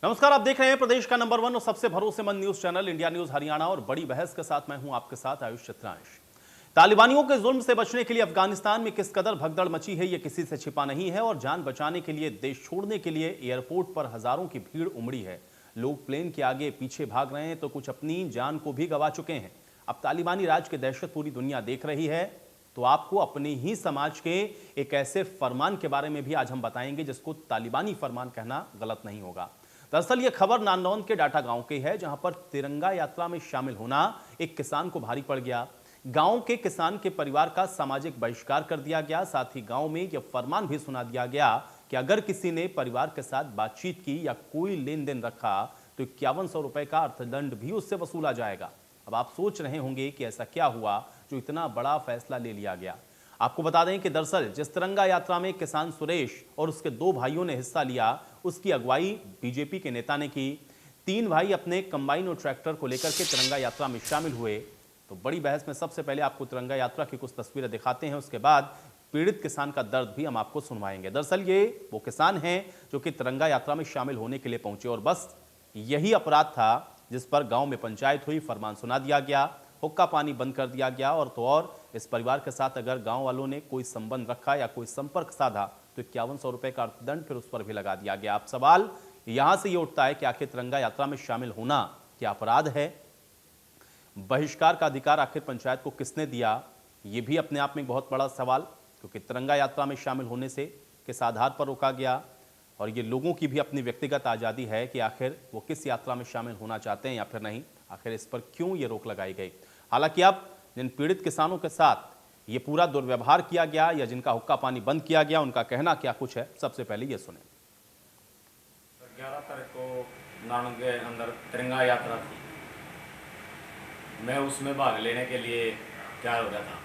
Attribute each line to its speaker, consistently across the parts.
Speaker 1: नमस्कार, आप देख रहे हैं प्रदेश का नंबर 1 और सबसे भरोसेमंद news channel India news Haryana और बड़ी बहस के साथ मैं हूं आपके साथ आयुष चित्रांश। तालिबानियों के जुल्म से बचने के लिए अफगानिस्तान में किस कदर भगदड़ मची है, यह किसी से छिपा नहीं है और जान बचाने के लिए, देश छोड़ने के लिए एयरपोर्ट पर हजारों की भीड़ उमड़ी है। लोग प्लेन के आगे पीछे भाग रहे हैं तो कुछ अपनी जान को भी गंवा चुके हैं। अब तालिबानी राज की दहशत पूरी दुनिया देख रही है, तो आपको अपने ही समाज के एक ऐसे फरमान के बारे में भी आज हम बताएंगे जिसको तालिबानी फरमान कहना गलत नहीं होगा। दरअसल यह खबर नांदौद के डाटा गांव की है, जहां पर तिरंगा यात्रा में शामिल होना एक किसान को भारी पड़ गया। गांव के किसान के परिवार का सामाजिक बहिष्कार कर दिया गया। साथ ही गांव में यह फरमान भी सुना दिया गया कि अगर किसी ने परिवार के साथ बातचीत की या कोई लेन देन रखा तो 5100 रुपए का अर्थदंड भी उससे वसूला जाएगा। अब आप सोच रहे होंगे कि ऐसा क्या हुआ जो इतना बड़ा फैसला ले लिया गया। आपको बता दें कि दरअसल जिस तिरंगा यात्रा में किसान सुरेश और उसके 2 भाइयों ने हिस्सा लिया, उसकी अगुवाई बीजेपी के नेता ने की। 3 भाई अपने कंबाइन और ट्रैक्टर को लेकर के तिरंगा यात्रा में शामिल हुए। तो बड़ी बहस में सबसे पहले आपको तिरंगा यात्रा की कुछ तस्वीरें दिखाते हैं, उसके बाद पीड़ित किसान का दर्द भी हम आपको सुनवाएंगे। दरअसल ये वो किसान हैं जो कि तिरंगा यात्रा में शामिल होने के लिए पहुंचे और बस यही अपराध था जिस पर गांव में पंचायत हुई, फरमान सुना दिया गया, हुक्का पानी बंद कर दिया गया और तो और इस परिवार के साथ अगर गांव वालों ने कोई संबंध रखा या कोई संपर्क साधा तो 5100 रुपए का अर्थदंड फिर उस पर भी लगा दिया गया। अब सवाल यहां से ये उठता है कि आखिर तिरंगा यात्रा में शामिल होना क्या अपराध है? बहिष्कार का अधिकार आखिर पंचायत को किसने दिया? ये भी अपने आप में एक बहुत बड़ा सवाल, क्योंकि तिरंगा यात्रा में शामिल होने से किस आधार पर रोका गया और ये लोगों की भी अपनी व्यक्तिगत आज़ादी है कि आखिर वो किस यात्रा में शामिल होना चाहते हैं या फिर नहीं। आखिर इस पर क्यों ये रोक लगाई गई? हालांकि अब जिन पीड़ित किसानों के साथ ये पूरा दुर्व्यवहार किया गया या जिनका हुक्का पानी बंद किया गया, उनका कहना क्या कुछ है, सबसे पहले ये सुने।
Speaker 2: 11 तारीख को नानक के अंदर तिरंगा यात्रा थी। मैं उसमें भाग लेने के लिए तैयार हो रहा था,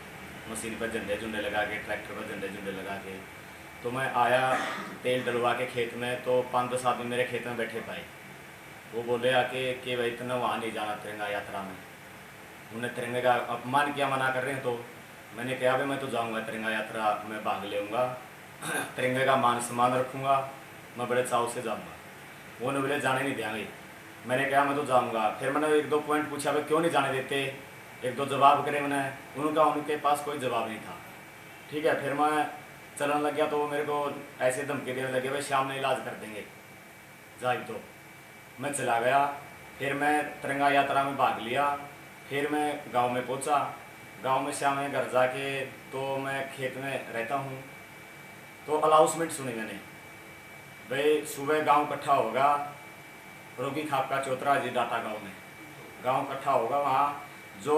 Speaker 2: मशीन पर झंडे झुंडे लगा के, ट्रैक्टर पर झंडे झुंडे लगा के। तो मैं आया तेल डलवा के खेत में, तो 5-10 आदमी मेरे खेत में बैठे पाए। वो बोले आके कि भाई इतना वहाँ नहीं जाना तिरंगा यात्रा में। उन्हें तिरंगे का अपमान किया, मना कर रहे हैं। तो मैंने कहा भाई मैं तो जाऊँगा तिरंगा यात्रा में भाग लेऊँगा, तिरंगे का मान सम्मान रखूँगा, मैं बड़े चाव से जाऊँगा। वो ने बोले जाने नहीं देंगे। मैंने कहा मैं तो जाऊँगा। फिर मैंने 1-2 पॉइंट पूछा भाई क्यों नहीं जाने देते, 1-2 जवाब करे मैंने, उनके पास कोई जवाब नहीं था। ठीक है, फिर मैं चलने लग गया तो वो मेरे को ऐसे धमकी देने लगे भाई शाम में इलाज कर देंगे, जाए। तो मैं चला गया। फिर मैं तिरंगा यात्रा में भाग लिया। फिर मैं गांव में पहुंचा। गांव में शाम में घर जाके तो मैं खेत में रहता हूं, तो अनाउंसमेंट सुनी मैंने भाई सुबह गांव इकट्ठा होगा, रोगी खाप का चौतरा जी डाटा गांव में गांव इकट्ठा होगा। वहाँ जो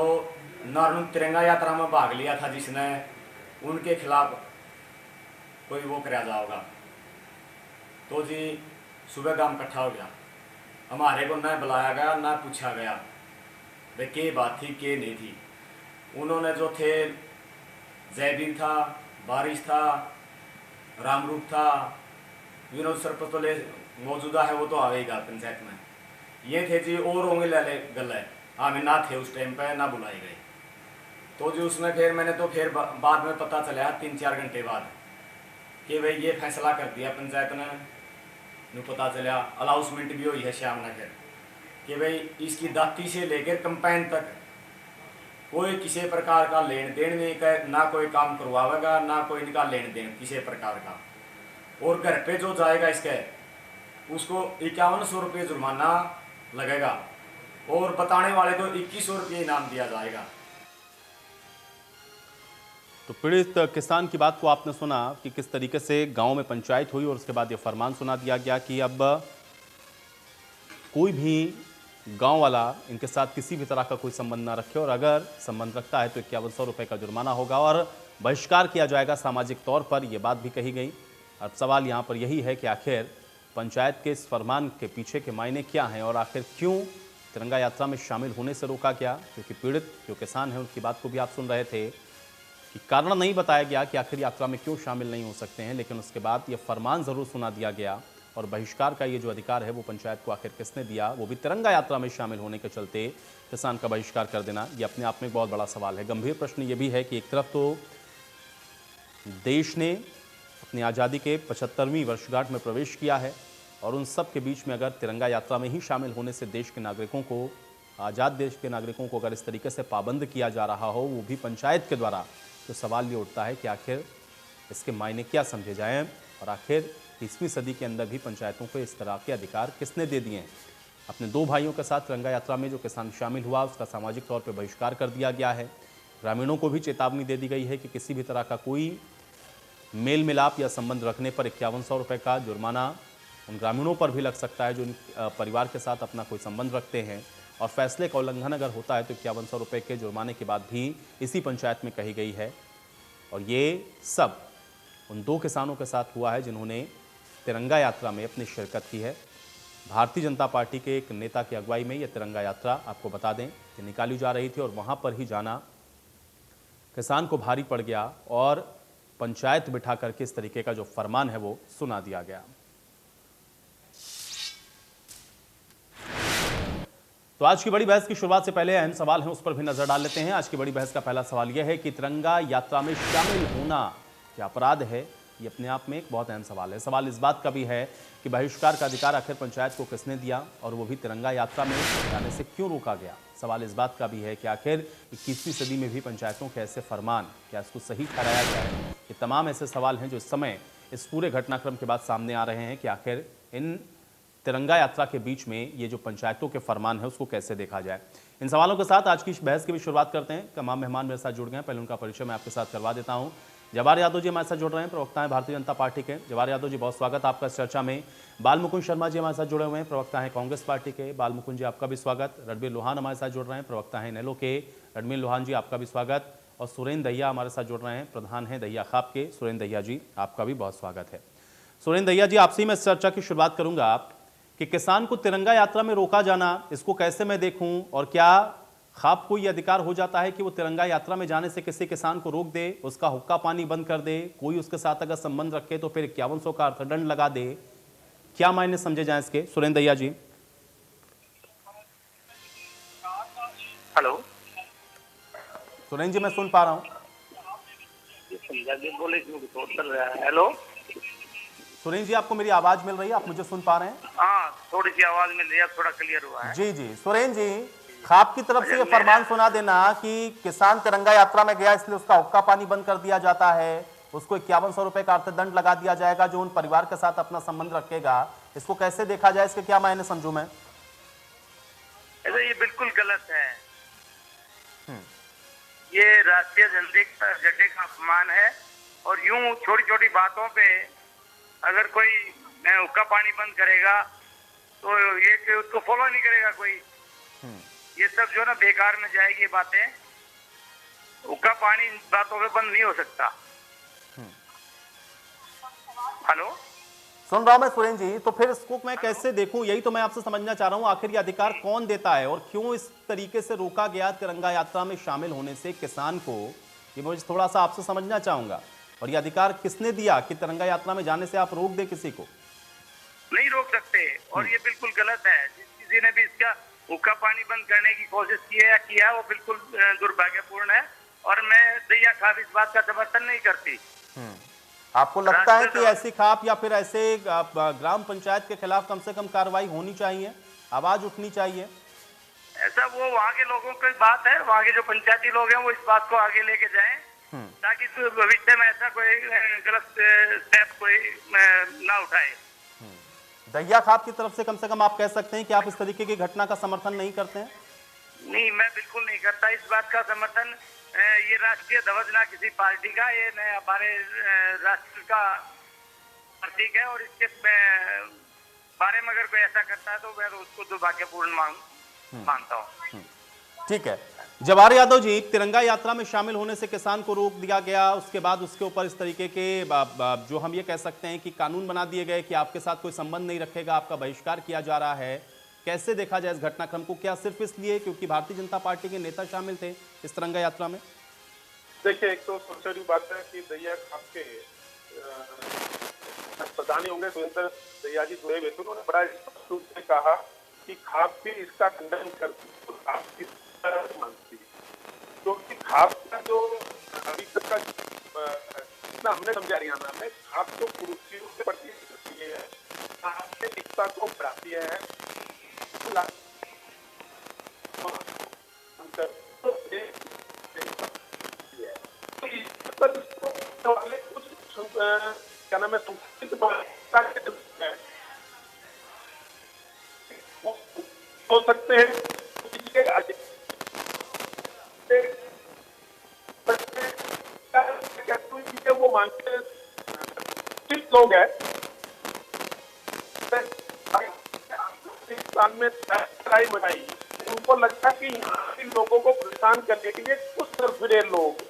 Speaker 2: नारून तिरंगा यात्रा में भाग लिया था जिसने, उनके खिलाफ कोई वो कराया जाओगा। तो जी सुबह गांव इकट्ठा हो गया। हमारे को ना बुलाया गया ना पूछा गया भाई के बात थी के नहीं थी। उन्होंने जो थे, जयबीर था, बारिश था, रामरूप था, विनोद सरपंच तो मौजूदा है, वो तो आवेगा पंचायत में। ये थे जी और होंगे लाले गले, हमें ना थे उस टाइम पे, ना बुलाए गए। तो जी उसमें फिर मैंने तो फिर बाद में पता चला 3-4 घंटे बाद कि भाई ये फैसला कर दिया पंचायत ने। पता चला अनाउंसमेंट भी हुई है शाम ने फिर कि भाई इसकी दाती से लेकर कंपाइन तक कोई किसी प्रकार का लेन देन नहीं कर, ना कोई काम करवाएगा, ना कोई इनका लेन देन किसी प्रकार का। और घर पे जो जाएगा इसके, उसको 5100 रुपये जुर्माना लगेगा और बताने वाले को 2100 रुपये इनाम दिया जाएगा।
Speaker 1: तो पीड़ित किसान की बात को आपने सुना कि किस तरीके से गांव में पंचायत हुई और उसके बाद ये फरमान सुना दिया गया कि अब कोई भी गांव वाला इनके साथ किसी भी तरह का कोई संबंध ना रखे और अगर संबंध रखता है तो 5100 रुपये का जुर्माना होगा और बहिष्कार किया जाएगा सामाजिक तौर पर, यह बात भी कही गई। अब सवाल यहाँ पर यही है कि आखिर पंचायत के इस फरमान के पीछे के मायने क्या हैं और आखिर क्यों तिरंगा यात्रा में शामिल होने से रोका गया? क्योंकि पीड़ित जो किसान हैं उनकी बात को भी आप सुन रहे थे कि कारण नहीं बताया गया कि आखिर यात्रा में क्यों शामिल नहीं हो सकते हैं, लेकिन उसके बाद ये फरमान ज़रूर सुना दिया गया और बहिष्कार का ये जो अधिकार है वो पंचायत को आखिर किसने दिया, वो भी तिरंगा यात्रा में शामिल होने के चलते किसान का बहिष्कार कर देना, ये अपने आप में एक बहुत बड़ा सवाल है। गंभीर प्रश्न ये भी है कि एक तरफ तो देश ने अपनी आज़ादी के 75वीं वर्षगांठ में प्रवेश किया है और उन सब के बीच में अगर तिरंगा यात्रा में ही शामिल होने से देश के नागरिकों को, आज़ाद देश के नागरिकों को अगर इस तरीके से पाबंद किया जा रहा हो, वो भी पंचायत के द्वारा, तो सवाल ये उठता है कि आखिर इसके मायने क्या समझे जाएं और आखिर 20वीं सदी के अंदर भी पंचायतों को इस तरह के अधिकार किसने दे दिए हैं। अपने 2 भाइयों के साथ तिरंगा यात्रा में जो किसान शामिल हुआ उसका सामाजिक तौर पर बहिष्कार कर दिया गया है। ग्रामीणों को भी चेतावनी दे दी गई है कि किसी भी तरह का कोई मेल मिलाप या संबंध रखने पर 5100 रुपये का जुर्माना उन ग्रामीणों पर भी लग सकता है जो परिवार के साथ अपना कोई संबंध रखते हैं, और फैसले का उल्लंघन अगर होता है तो 5100 रुपये के जुर्माने की बात भी इसी पंचायत में कही गई है। और ये सब उन 2 किसानों के साथ हुआ है जिन्होंने तिरंगा यात्रा में अपनी शिरकत की है। भारतीय जनता पार्टी के एक नेता की अगुवाई में यह तिरंगा यात्रा, आपको बता दें कि निकाली जा रही थी और वहां पर ही जाना किसान को भारी पड़ गया और पंचायत बिठा करके इस तरीके का जो फरमान है वो सुना दिया गया। तो आज की बड़ी बहस की शुरुआत से पहले अहम सवाल है उस पर भी नजर डाल लेते हैं। आज की बड़ी बहस का पहला सवाल यह है कि तिरंगा यात्रा में शामिल होना क्या अपराध है? ये अपने आप में एक बहुत अहम सवाल है। सवाल इस बात का भी है कि बहिष्कार का अधिकार आखिर पंचायत को किसने दिया और वो भी तिरंगा यात्रा में जाने से क्यों रोका गया। सवाल इस बात का भी है कि आखिर 21वीं सदी में भी पंचायतों के ऐसे फरमान, क्या इसको सही ठहराया जाए? ये तमाम ऐसे सवाल हैं जो इस समय इस पूरे घटनाक्रम के बाद सामने आ रहे हैं कि आखिर इन तिरंगा यात्रा के बीच में ये जो पंचायतों के फरमान है उसको कैसे देखा जाए। इन सवालों के साथ आज की इस बहस की भी शुरुआत करते हैं। तमाम मेहमान मेरे साथ जुड़ गए हैं, पहले उनका परिचय मैं आपके साथ करवा देता हूं। जवाहर यादव जी हमारे साथ जुड़ रहे हैं, प्रवक्ता हैं भारतीय जनता पार्टी के। जवाहर यादव जी, बहुत स्वागत आपका इस चर्चा में। बाल मुकुंद शर्मा जी हमारे साथ जुड़े हुए हैं, प्रवक्ता हैं कांग्रेस पार्टी के। बाल मुकुंद जी आपका भी स्वागत। रणबीर लोहान हमारे साथ जुड़ रहे हैं, प्रवक्ता हैं इनेलो के। रणबीर लोहान जी आपका भी स्वागत। और सुरेंद्र दहिया हमारे साथ जुड़ रहे हैं, प्रधान हैं दहिया खाप के। सुरेंद्र दहिया जी आपका भी बहुत स्वागत है। सुरेंद्र दहिया जी, आपसे मैं इस चर्चा की शुरुआत करूंगा कि किसान को तिरंगा यात्रा में रोका जाना, इसको कैसे मैं देखूं, और क्या खाप को यह अधिकार हो जाता है कि वो तिरंगा यात्रा में जाने से किसी किसान को रोक दे, उसका हुक्का पानी बंद कर दे, कोई उसके साथ अगर संबंध रखे तो फिर 5100 का अर्थदंड लगा दे? क्या मायने समझे जाए इसके? सुरेंद्र दहिया जी।
Speaker 3: हेलो
Speaker 1: सुरेंद्र जी, मैं सुन पा रहा हूँ।
Speaker 3: हेलो
Speaker 1: सुरेंद्र जी, आपको मेरी आवाज मिल रही है? आप मुझे सुन पा रहे हैं?
Speaker 3: हाँ, थोड़ी सी आवाज मिल रही है, थोड़ा क्लियर हुआ है।
Speaker 1: जी जी। सुरेंद्र जी, खाप की तरफ से ये फरमान सुना देना कि किसान तिरंगा यात्रा में गया इसलिए उसका हुक्का पानी बंद कर दिया जाता है, उसको 5100 रुपए का अर्थदंड लगा दिया जाएगा जो उन परिवार के साथ अपना संबंध रखेगा, इसको कैसे देखा जाए? इसके क्या मायने समझूं मैं?
Speaker 3: ये बिल्कुल गलत है। ये राष्ट्रीय झंडे का अपमान है। और यूं छोटी छोटी बातों पे अगर कोई हुक्का पानी बंद करेगा तो ये कि उसको फॉलो नहीं करेगा कोई। ये सब जो ना बेकार में जाएगी ये बातें। हुक्का पानी इन बातों पे बंद नहीं हो सकता। हेलो,
Speaker 1: सुन रहा हूं मैं सुरेंद्र जी। तो फिर इसको मैं कैसे देखूं, यही तो मैं आपसे समझना चाह रहा हूं। आखिर ये अधिकार कौन देता है और क्यों इस तरीके से रोका गया तिरंगा यात्रा में शामिल होने से किसान को? ये मुझे थोड़ा सा आपसे समझना चाहूंगा। और ये अधिकार किसने दिया कि तिरंगा यात्रा में जाने से आप रोक दे किसी को?
Speaker 3: नहीं रोक सकते। और ये बिल्कुल गलत है। जिस किसी ने भी इसका हुक्का पानी बंद करने की कोशिश की है या किया, वो बिल्कुल दुर्भाग्यपूर्ण है। और मैं दहिया खाप इस बात का समर्थन नहीं करती।
Speaker 1: आपको लगता है कि ऐसी खाप या फिर ऐसे ग्राम पंचायत के खिलाफ कम से कम कार्रवाई होनी चाहिए, आवाज उठनी चाहिए?
Speaker 3: ऐसा वो वहाँ के लोगों की बात है। वहाँ के जो पंचायती लोग हैं वो इस बात को आगे लेके जाएं ताकि भविष्य में ऐसा कोई गलत स्टेप कोई ना उठाए।
Speaker 1: दहिया खाप की तरफ से कम आप कह सकते हैं कि आप इस तरीके की घटना का समर्थन नहीं करते हैं?
Speaker 3: नहीं, मैं बिल्कुल नहीं करता इस बात का समर्थन। ये राष्ट्रीय ध्वज ना किसी पार्टी का, ये हमारे राष्ट्र का प्रतीक है। और इसके बारे में अगर कोई ऐसा करता है तो मैं उसको दुर्भाग्यपूर्ण मानता हूँ।
Speaker 1: ठीक है। जवाहर यादव जी, तिरंगा यात्रा में शामिल होने से किसान को रोक दिया गया, उसके बाद उसके ऊपर इस तरीके के जो हम ये कह सकते हैं कि कानून बना दिए गए कि आपके साथ कोई संबंध नहीं रखेगा, आपका बहिष्कार किया जा रहा है। कैसे देखा जाए इस घटनाक्रम को? क्या सिर्फ इसलिए क्योंकि भारतीय जनता पार्टी के नेता शामिल थे इस तिरंगा यात्रा में?
Speaker 4: देखिए, एक तो सबसे बड़ी बात है कि दहिया खाप के प्रधानी होंगे सुरेंद्र दहिया जी जुड़े हुए थे। उन्होंने बड़ा स्पष्ट रूप से कहा कि खाप भी इसका खंडन करती, खाप इस तरह मानती, क्योंकि खाप का जो अभी तक का जितना हमने समझा हरियाणा में, खाप तो कुर्सियों के प्रति है आर्थिकता को बढ़ाती है। क्या नाम है, हो सकते हैं वो मानते लोग हैं पाकिस्तान में लड़ाई बनाई, उनको लगता कि यहाँ के लोगों को परेशान करने के लिए कुछ तरफिरे लोग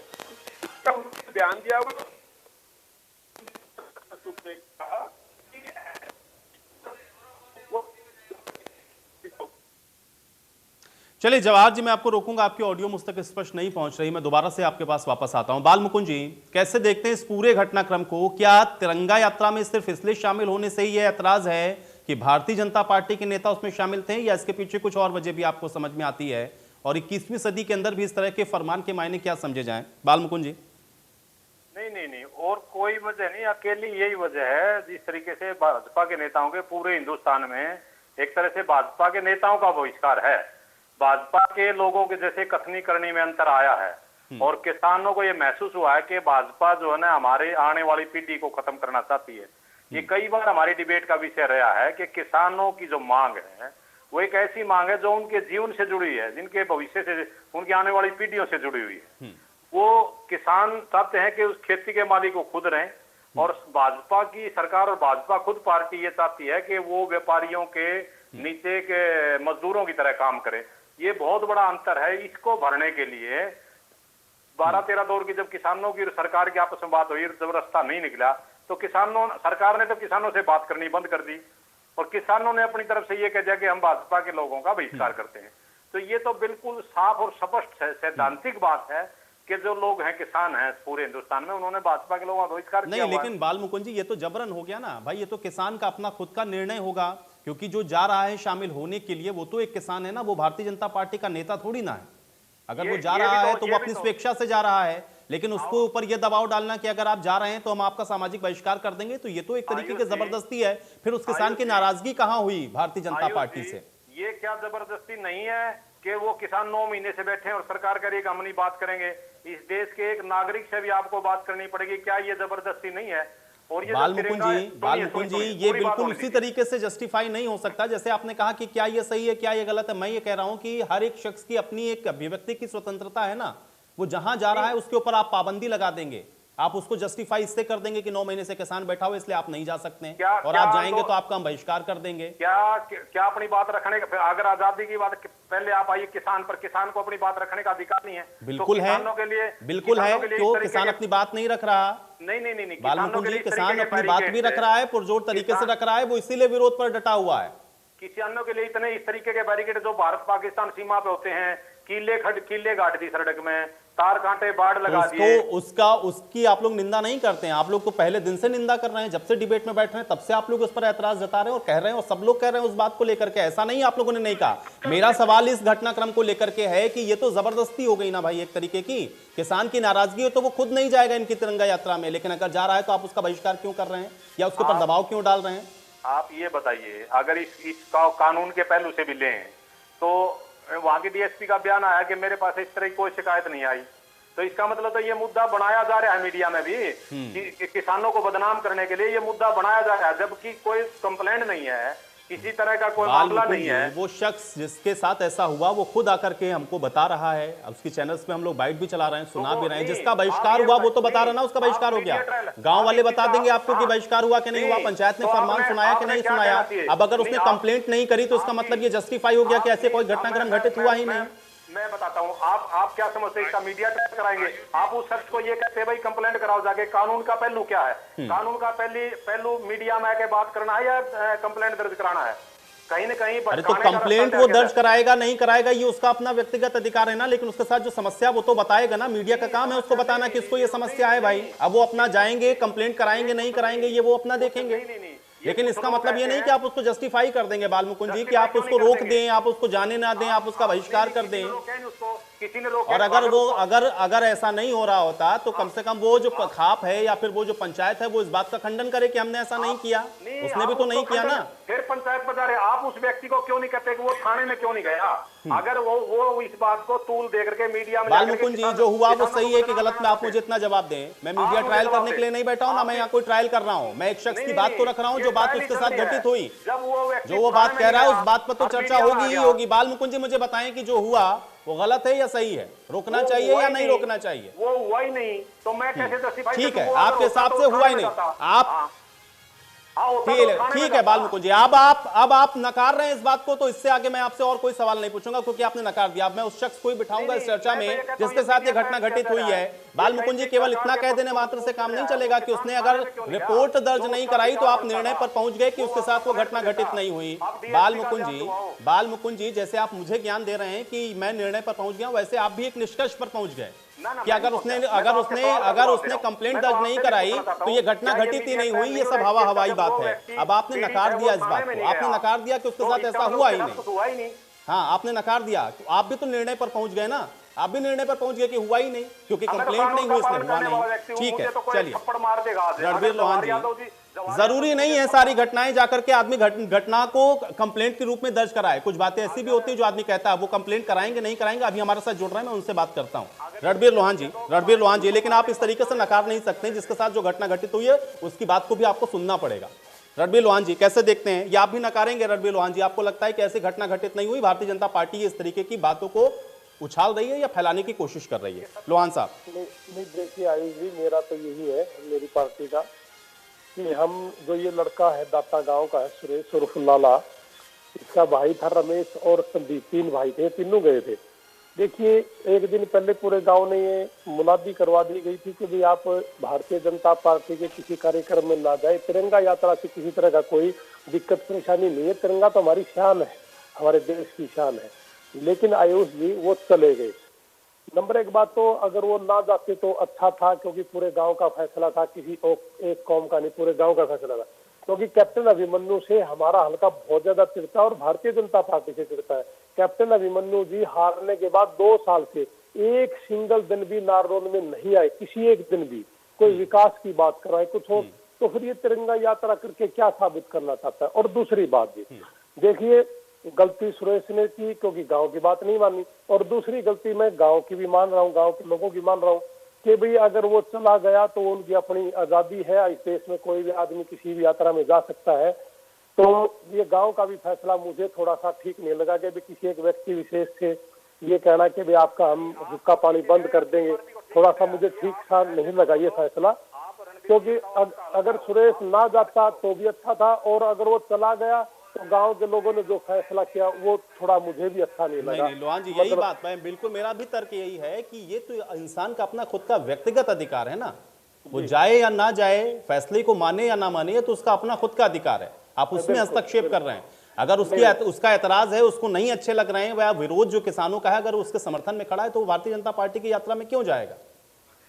Speaker 4: इसका ध्यान दिया।
Speaker 1: चलिए जवाहर जी, मैं आपको रोकूंगा, आपकी ऑडियो मुझ तक स्पष्ट नहीं पहुंच रही, मैं दोबारा से आपके पास वापस आता हूं। बाल मुकुंद जी, कैसे देखते हैं इस पूरे घटनाक्रम को? क्या तिरंगा यात्रा में सिर्फ इसलिए शामिल होने से ही यह ऐतराज है कि भारतीय जनता पार्टी के नेता उसमें शामिल थे, या इसके पीछे कुछ और वजह भी आपको समझ में आती है? और 21वीं सदी के अंदर भी इस तरह के फरमान के मायने क्या समझे जाएं? बाल मुकुंद जी।
Speaker 5: नहीं, और कोई वजह नहीं, अकेली यही वजह है। जिस तरीके से भाजपा के नेताओं के पूरे हिंदुस्तान में एक तरह से भाजपा के नेताओं का बहिष्कार है, भाजपा के लोगों के जैसे कथनी करनी में अंतर आया है, और किसानों को ये महसूस हुआ है कि भाजपा जो है ना हमारे आने वाली पीढ़ी को खत्म करना चाहती है। ये कई बार हमारी डिबेट का विषय रहा है कि किसानों की जो मांग है वो एक ऐसी मांग है जो उनके जीवन से जुड़ी है, जिनके भविष्य से, उनकी आने वाली पीढ़ियों से जुड़ी हुई है। वो किसान चाहते हैं कि उस खेती के मालिक को खुद रहें, और भाजपा की सरकार और भाजपा खुद पार्टी ये चाहती है कि वो व्यापारियों के नीचे के मजदूरों की तरह काम करे। ये बहुत बड़ा अंतर है। इसको भरने के लिए 12-13 दौर की जब किसानों की और सरकार की आपस में बात हुई, जब रास्ता नहीं निकला तो सरकार ने तो किसानों से बात करनी बंद कर दी, और किसानों ने अपनी तरफ से ये कह दिया कि हम भाजपा के लोगों का बहिष्कार करते हैं। तो ये तो बिल्कुल साफ और स्पष्ट है, सैद्धांतिक बात है कि जो लोग हैं, किसान हैं पूरे हिंदुस्तान में, उन्होंने भाजपा के लोगों का बहिष्कार किया।
Speaker 1: नहीं, लेकिन बाल मुकुंद जी, ये तो जबरन हो गया ना भाई, ये तो किसान का अपना खुद का निर्णय होगा, क्योंकि जो जा रहा है शामिल होने के लिए वो तो एक किसान है ना, वो भारतीय जनता पार्टी का नेता थोड़ी ना है। अगर वो जा रहा है तो वो अपनी स्वेच्छा से जा रहा है, लेकिन उसको ऊपर ये दबाव डालना कि अगर आप जा रहे हैं तो हम आपका सामाजिक बहिष्कार कर देंगे, तो ये तो एक तरीके की जबरदस्ती है। फिर उस किसान की नाराजगी कहां हुई भारतीय जनता पार्टी से?
Speaker 5: ये क्या जबरदस्ती नहीं है कि वो किसान 9 महीने से बैठे हैं और सरकार करेगी, हम नहीं बात करेंगे। इस देश के एक नागरिक से भी आपको बात करनी पड़ेगी, क्या ये जबरदस्ती नहीं है? और ये
Speaker 1: बाल मुकुंद जी, ये बिल्कुल उसी तरीके से जस्टिफाई नहीं हो सकता जैसे आपने कहा कि क्या ये सही है, क्या ये गलत है। मैं ये कह रहा हूं कि हर एक शख्स की अपनी एक अभिव्यक्ति की स्वतंत्रता है ना, वो जहां जा रहा है उसके ऊपर आप पाबंदी लगा देंगे, आप उसको जस्टिफाई इससे कर देंगे कि 9 महीने से किसान बैठा हुआ इसलिए आप नहीं जा सकते हैं, और आप जाएंगे तो आपका हम बहिष्कार कर देंगे।
Speaker 5: क्या अपनी बात रखने का, अगर आजादी की बात पहले आप आइए किसान पर, किसान को अपनी बात रखने का अधिकार नहीं है?
Speaker 1: बिल्कुल है, बिल्कुल है। क्यों किसान अपनी बात नहीं रख रहा?
Speaker 5: नहीं,
Speaker 1: बाल मुकुंद जी, किसान अपनी बात भी रख रहा है, पुरजोर तरीके से रख रहा है, वो इसीलिए विरोध पर डटा हुआ है।
Speaker 5: किसानों के लिए इतने इस तरीके के बैरिकेड जो भारत पाकिस्तान सीमा पे होते हैं, किले गाड़ दी सड़क में, तार कांटे बाढ़ लगा दिए,
Speaker 1: उसकी आप लोग निंदा नहीं करते हैं। आप लोग तो पहले दिन से निंदा कर रहे हैं, जब से डिबेट में बैठ रहे हैं तब से आप लोग उस पर ऐतराज जता रहे हैं और कह रहे हैं, और सब लोग कह रहे हैं उस बात को लेकर के। ऐसा नहीं आप लोगों ने नहीं कहा। मेरा सवाल इस घटनाक्रम को लेकर के है कि ये तो जबरदस्ती हो गई ना भाई एक तरीके की। किसान की नाराजगी हो तो वो खुद नहीं जाएगा इनकी तिरंगा यात्रा में, लेकिन अगर जा रहा है तो आप उसका बहिष्कार क्यों कर रहे हैं या उसके ऊपर दबाव क्यों डाल रहे हैं?
Speaker 5: आप ये बताइए, अगर इस कानून के पहलू से भी लें तो वहां के डीएसपी का बयान आया कि मेरे पास इस तरह की कोई शिकायत नहीं आई, तो इसका मतलब तो ये मुद्दा बनाया जा रहा है मीडिया में भी कि किसानों को बदनाम करने के लिए ये मुद्दा बनाया जा रहा है, जबकि कोई कंप्लेंट नहीं है, किसी तरह का कोई मामला नहीं है।
Speaker 1: वो शख्स जिसके साथ ऐसा हुआ वो खुद आकर के हमको बता रहा है, उसकी चैनल्स पे हम लोग बाइट भी चला रहे हैं, सुना भी रहे हैं। जिसका बहिष्कार हुआ वो तो बता रहा ना उसका बहिष्कार हो गया। गांव वाले बता देंगे आपको कि बहिष्कार हुआ कि नहीं हुआ, पंचायत ने फरमान सुनाया कि नहीं सुनाया। अब अगर उसने कंप्लेंट नहीं करी तो इसका मतलब ये जस्टिफाई हो गया कि ऐसे कोई घटनाक्रम घटित हुआ ही नहीं।
Speaker 5: मैं बताता हूँ, आप क्या समझते हैं, इसका मीडिया ट्रायल कराएंगे? आप उस शख्स को ये कहते हैं भाई कंप्लेंट कराओ जाके, कानून का पहलू क्या है? कानून का पहलू मीडिया में आके बात करना है या कंप्लेंट दर्ज कराना है? कहीं ना कहीं
Speaker 1: अरे तो कंप्लेंट वो दर्ज कराएगा नहीं कराएगा ये उसका अपना व्यक्तिगत अधिकार है ना, लेकिन उसके साथ जो समस्या वो तो बताएगा ना। मीडिया का काम है उसको बताना कि इसको ये समस्या है भाई। अब वो अपना जाएंगे, कंप्लेंट कराएंगे नहीं कराएंगे ये वो अपना देखेंगे, लेकिन इसका मतलब ये नहीं कि आप उसको जस्टिफाई कर देंगे बाल मुकुंद जी, कि आप उसको रोक दें, आप उसको जाने ना दें, आप उसका बहिष्कार कर दें।
Speaker 5: किसी ने रोक
Speaker 1: और अगर ऐसा नहीं हो रहा होता तो कम से कम वो जो खाप है या फिर वो जो पंचायत है वो इस बात का खंडन करे कि हमने ऐसा नहीं किया। उसने भी तो नहीं किया ना।
Speaker 5: फिर पंचायत पर जा रहे, आप उस व्यक्ति को क्यों नहीं कहते कि वो थाने में क्यों नहीं गया? अगर वो इस बात को तूल दे करके मीडिया में,
Speaker 1: बालमुकुंद जी जो हुआ वो सही है कि गलत में आप मुझे इतना जवाब दें। मैं मीडिया ट्रायल करने के लिए नहीं बैठा हूं ना मैं यहाँ कोई ट्रायल कर रहा हूँ। मैं एक शख्स की बात को रख रहा हूँ जो बात उसके साथ घटित हुई, जो वो बात कह रहा है उस बात पर तो चर्चा होगी ही होगी। बालमुकुंद जी मुझे बताएं कि जो हुआ वो गलत है या सही है, रोकना चाहिए या नहीं रोकना चाहिए?
Speaker 5: वो हुआ ही नहीं तो मैं कैसे जस्टिफाई?
Speaker 1: ठीक है, आपके हिसाब से हुआ ही नहीं। आप ठीक है बालमुकुंद जी, अब आप नकार रहे हैं इस बात को, तो इससे आगे मैं आपसे और कोई सवाल नहीं पूछूंगा क्योंकि आपने नकार दिया। अब मैं उस शख्स को ही बिठाऊंगा इस चर्चा में जिसके साथ ये घटना घटित हुई है। बालमुकुंद जी केवल इतना कह देने मात्र से काम नहीं चलेगा कि उसने अगर रिपोर्ट दर्ज नहीं कराई तो आप निर्णय पर पहुंच गए कि उसके साथ वो घटना घटित नहीं हुई। बालमुकुंद जी जैसे आप मुझे ज्ञान दे रहे हैं कि मैं निर्णय पर पहुंच गया, वैसे आप भी एक निष्कर्ष पर पहुंच गए कि अगर उसने कंप्लेंट दर्ज नहीं कराई तो ये घटना घटित ही नहीं हुई। ये सब हवाई बात है। अब आपने नकार दिया इस बात को, आपने नकार दिया कि उसके साथ ऐसा हुआ ही नहीं। हाँ, आपने नकार दिया, आप भी तो निर्णय पर पहुंच गए ना। आप भी निर्णय पर पहुंच गए कि हुआ ही नहीं क्योंकि कंप्लेंट नहीं हुई, इसने हुआ नहीं। ठीक है, चलिए रणबीर लोहान जी, जरूरी नहीं है सारी घटनाएं जाकर के आदमी घटना को कंप्लेंट के रूप में दर्ज कराए। कुछ बातें ऐसी भी होती है जो आदमी कहता है वो कंप्लेंट कराएंगे नहीं कराएंगे। अभी हमारे साथ जुड़ रहे हैं, मैं उनसे बात करता हूं। रणबीर लोहान जी, लेकिन आप इस तरीके से नकार नहीं सकते। जिसके साथ जो घटना घटित हुई है उसकी बात को भी आपको सुनना पड़ेगा। रणबीर लोहान जी कैसे देखते हैं, या आप भी नकारेंगे? रणबीर लोहान जी, आपको लगता है कि ऐसी घटना घटित नहीं हुई, भारतीय जनता पार्टी इस तरीके की बातों को उछाल रही है या फैलाने की कोशिश कर रही है? लोहान साहब।
Speaker 4: नहीं देखिए आयुष जी, मेरा तो यही है मेरी पार्टी का कि हम जो ये लड़का है दाता गांव का है सुरेश उर्फ लाला, इसका भाई था रमेश और संदीप, 3 भाई थे, तीनों गए थे। देखिए एक दिन पहले पूरे गांव ने ये मुनादी करवा दी गई थी कि भाई आप भारतीय जनता पार्टी के किसी कार्यक्रम में ना जाए। तिरंगा यात्रा से किसी तरह का कोई दिक्कत परेशानी नहीं है, तिरंगा तो हमारी शान है, हमारे देश की शान है। लेकिन आयुष जी वो चले गए। नंबर एक बात तो अगर वो ना जाते तो अच्छा था क्योंकि पूरे गांव का फैसला था, किसी एक कौम का नहीं, पूरे गांव का फैसला था। क्योंकि कैप्टन अभिमन्यु से हमारा हल्का बहुत ज्यादा चिढ़ता है और भारतीय जनता पार्टी से चिढ़ता है। कैप्टन अभिमन्यु जी हारने के बाद 2 साल से एक सिंगल दिन भी नारनौल में नहीं आए, किसी एक दिन भी कोई विकास की बात कराए कुछ हो, तो फिर ये तिरंगा यात्रा करके क्या साबित करना चाहता है? और दूसरी बात जी देखिए, गलती सुरेश ने की क्योंकि गांव की बात नहीं मानी, और दूसरी गलती मैं गांव की भी मान रहा हूँ, गांव के लोगों की मान रहा हूँ कि भाई अगर वो चला गया तो उनकी अपनी आजादी है, इस देश में कोई भी आदमी किसी भी यात्रा में जा सकता है। तो ये गांव का भी फैसला मुझे थोड़ा सा ठीक नहीं लगा कि किसी एक व्यक्ति विशेष से ये कहना कि भाई आपका हम हुक्का पानी बंद कर देंगे, थोड़ा सा मुझे ठीक सा नहीं लगा ये फैसला। क्योंकि अगर सुरेश ना जाता तो भी अच्छा था, और अगर वो चला गया तो गांव के लोगों ने जो फैसला किया वो थोड़ा मुझे भी अच्छा नहीं लगा।
Speaker 1: नहीं लोहान जी, यही बात मैं बिल्कुल, मेरा भी तर्क यही है कि ये तो इंसान का अपना खुद का व्यक्तिगत अधिकार है ना, वो जाए या ना जाए, फैसले को माने या ना माने, तो उसका अपना खुद का अधिकार है। आप उसमें हस्तक्षेप कर रहे हैं। अगर उसका एतराज है, उसको नहीं अच्छे लग रहे हैं, वह विरोध जो किसानों का है अगर उसके समर्थन में खड़ा है तो भारतीय जनता पार्टी की यात्रा में क्यों जाएगा?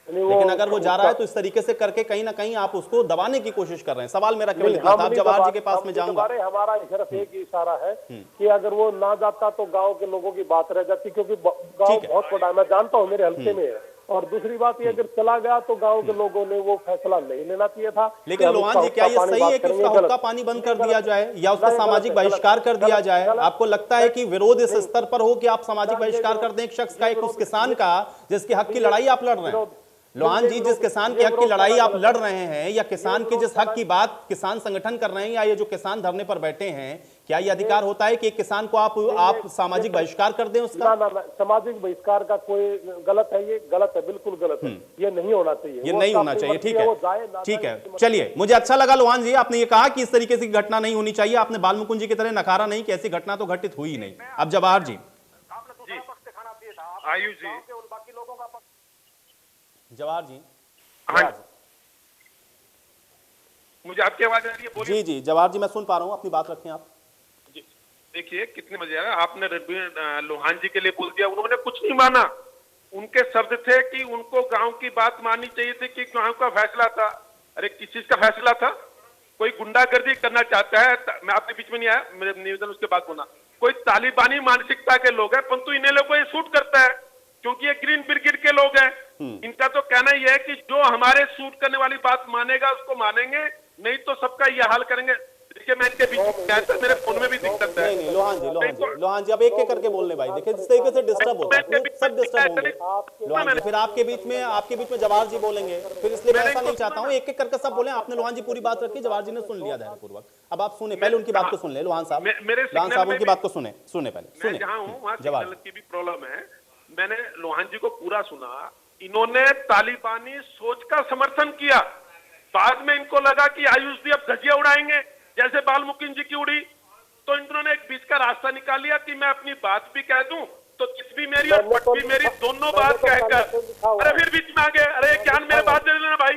Speaker 1: लेकिन अगर वो जा रहा है तो इस तरीके से करके कहीं ना कहीं आप उसको दबाने की कोशिश कर रहे हैं। सवाल मेरा केवल इतना था, जवाहर जी के पास में जाऊंगा।
Speaker 4: हमारा सिर्फ एक ही इशारा है कि अगर वो ना जाता तो गांव के लोगों की बात रह जाती, क्योंकि गांव बहुत बड़ा, मैं जानता हूँ मेरे हल्के में है। और दूसरी बात ये, अगर चला गया तो गांव के लोगों ने वो फैसला नहीं लेना चाहिए था।
Speaker 1: लेकिन लोहान जी, क्या ये सही है कि उसका हुक्का पानी बंद कर दिया जाए या उसका सामाजिक बहिष्कार कर दिया जाए? आपको लगता है कि विरोध इस स्तर पर हो कि आप सामाजिक बहिष्कार कर दें एक शख्स का, एक उस किसान का जिसके हक की लड़ाई आप लड़ रहे हैं? लोहान जी, जिस किसान के हक की लड़ाई आप लड़ रहे हैं या किसान के जिस हक की बात किसान संगठन कर रहे हैं या ये जो किसान धरने पर बैठे हैं, क्या ये अधिकार होता है कि एक किसान को आप सामाजिक बहिष्कार कर दें उसका?
Speaker 4: ना, सामाजिक बहिष्कार का कोई गलत है, ये गलत है, बिल्कुल गलत है, ये नहीं होना चाहिए,
Speaker 1: ये नहीं होना चाहिए। ठीक है, चलिए, मुझे अच्छा लगा लोहान जी, आपने ये कहा कि इस तरीके की घटना नहीं होनी चाहिए। आपने बालमुकुंद जी की तरह नकारा नहीं कि ऐसी घटना तो घटित हुई नहीं। अब जवाहर जी।
Speaker 4: आयुष जी,
Speaker 1: जवाहर जी,
Speaker 4: मुझे आपकी आवाज आ रही है?
Speaker 1: जी जी जवाहर जी, मैं सुन पा रहा हूँ, अपनी बात रखें आप।
Speaker 4: देखिए कितने मजे आया, आपने रणबीर लोहान जी के लिए बोल दिया, उन्होंने कुछ नहीं माना। उनके शब्द थे कि उनको गांव की बात माननी चाहिए थी कि गांव का फैसला था। अरे किस चीज का फैसला था? कोई गुंडागर्दी करना चाहता है, मैं आपके बीच में नहीं आया, मेरे निवेदन उसके बाद बोला, कोई तालिबानी मानसिकता के लोग हैं, परंतु इन्हें लोगों को ये सूट करता है। क्योंकि ये ग्रीन ब्रिगेड के लोग हैं। इनका तो कहना ही है कि जो हमारे सूट करने वाली बात मानेगा उसको मानेंगे, नहीं तो सबका ये हाल करेंगे। देखिए मैं इनके बीच मेरे फोन में भी दिक्कत है।
Speaker 1: नहीं लोहान जी अब एक एक करके बोलने भाई, देखिए जिस तरीके से डिस्टर्ब होता है सब डिस्टर्ब होंगे। लोहान जी फिर आपके बीच में जवाहर जी बोलेंगे, फिर इसलिए मैं ऐसा नहीं चाहता हूँ एक एक करके सब बोले। आपने लोहान जी पूरी बात रखी, जवाहर जी ने सुन लिया ध्यानपूर्वक। अब आप सुने, पहले उनकी बात को सुन ले। लोहान साहब उनकी बात को सुने पहले सुने।
Speaker 4: जहाँ हूँ वहाँ
Speaker 1: जवाहर
Speaker 4: सिग्नल की भी प्रॉब्लम है। मैंने लोहान जी को पूरा सुना। इन्होंने तालिबानी सोच का समर्थन किया, बाद में इनको लगा कि आयुष भी अब धज्जियां उड़ाएंगे जैसे बालमुकुंद जी की उड़ी, तो इन्होंने एक बीच का रास्ता निकाल लिया कि मैं अपनी बात भी कह दूं तो चित भी मेरी और पट भी मेरी, दोनों बात कहकर अरे फिर बीच में आ गए। अरे ज्ञान मेरे बात दे लेना भाई,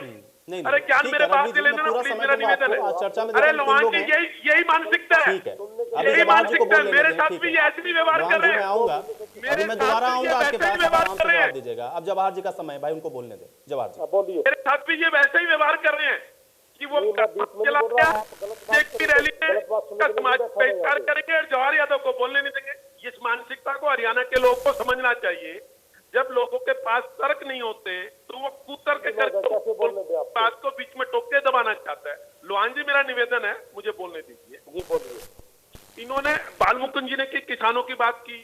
Speaker 4: अरे ज्ञान मेरे बात दे लेना, प्लीज मेरा निवेदन है। अरे लोहान जी यही मानसिकता है, यही मानसिकता है। मेरे साथ भी ऐसे भी व्यवहार कर रहे हैं।
Speaker 1: अभी मैं दोबारा आऊंगा आपके पास, आराम से जवाब दीजिएगा। अब जवाहर जी का समय, भाई उनको बोलने दे। जवाहर जी
Speaker 4: मेरे साथ भी ये वैसे ही व्यवहार कर रहे हैं कि वो चला गया की रैली में समाज बहिष्कार करेंगे और जवाहर यादव को बोलने नहीं देंगे। इस मानसिकता को हरियाणा के लोगों को समझना चाहिए। जब लोगों के पास तर्क नहीं होते तो वो कुतर्क करके बात को बीच में टोक के दबाना चाहता है। लोहान जी मेरा निवेदन है, मुझे बोलने दीजिए। इन्होंने बालमुकुंद जी ने किसानों की बात की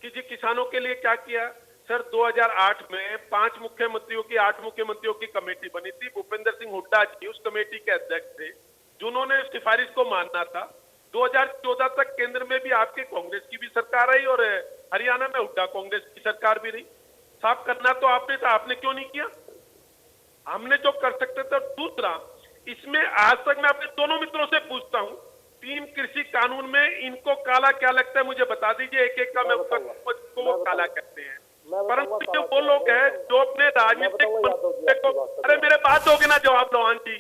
Speaker 4: कि जी किसानों के लिए क्या किया। सर 2008 में 5 मुख्यमंत्रियों की 8 मुख्यमंत्रियों की कमेटी बनी थी। भूपेंद्र सिंह हुड्डा जी उस कमेटी के अध्यक्ष थे, जिन्होंने सिफारिश को मानना था। 2014 तक केंद्र में भी आपके कांग्रेस की भी सरकार रही और हरियाणा में हुड्डा कांग्रेस की सरकार भी रही। साफ करना तो आपने था, आपने क्यों नहीं किया? हमने जो कर सकते थे। दूसरा, इसमें आज तक मैं अपने दोनों मित्रों से पूछता हूं, 3 कृषि कानून में इनको काला क्या लगता है मुझे बता दीजिए। एक एक का मैं उसको वो काला कहते हैं। परंतु जो वो लोग हैं जो अपने राजनीतिक को, अरे मेरे बात दोगे ना जवाब लोहान जी?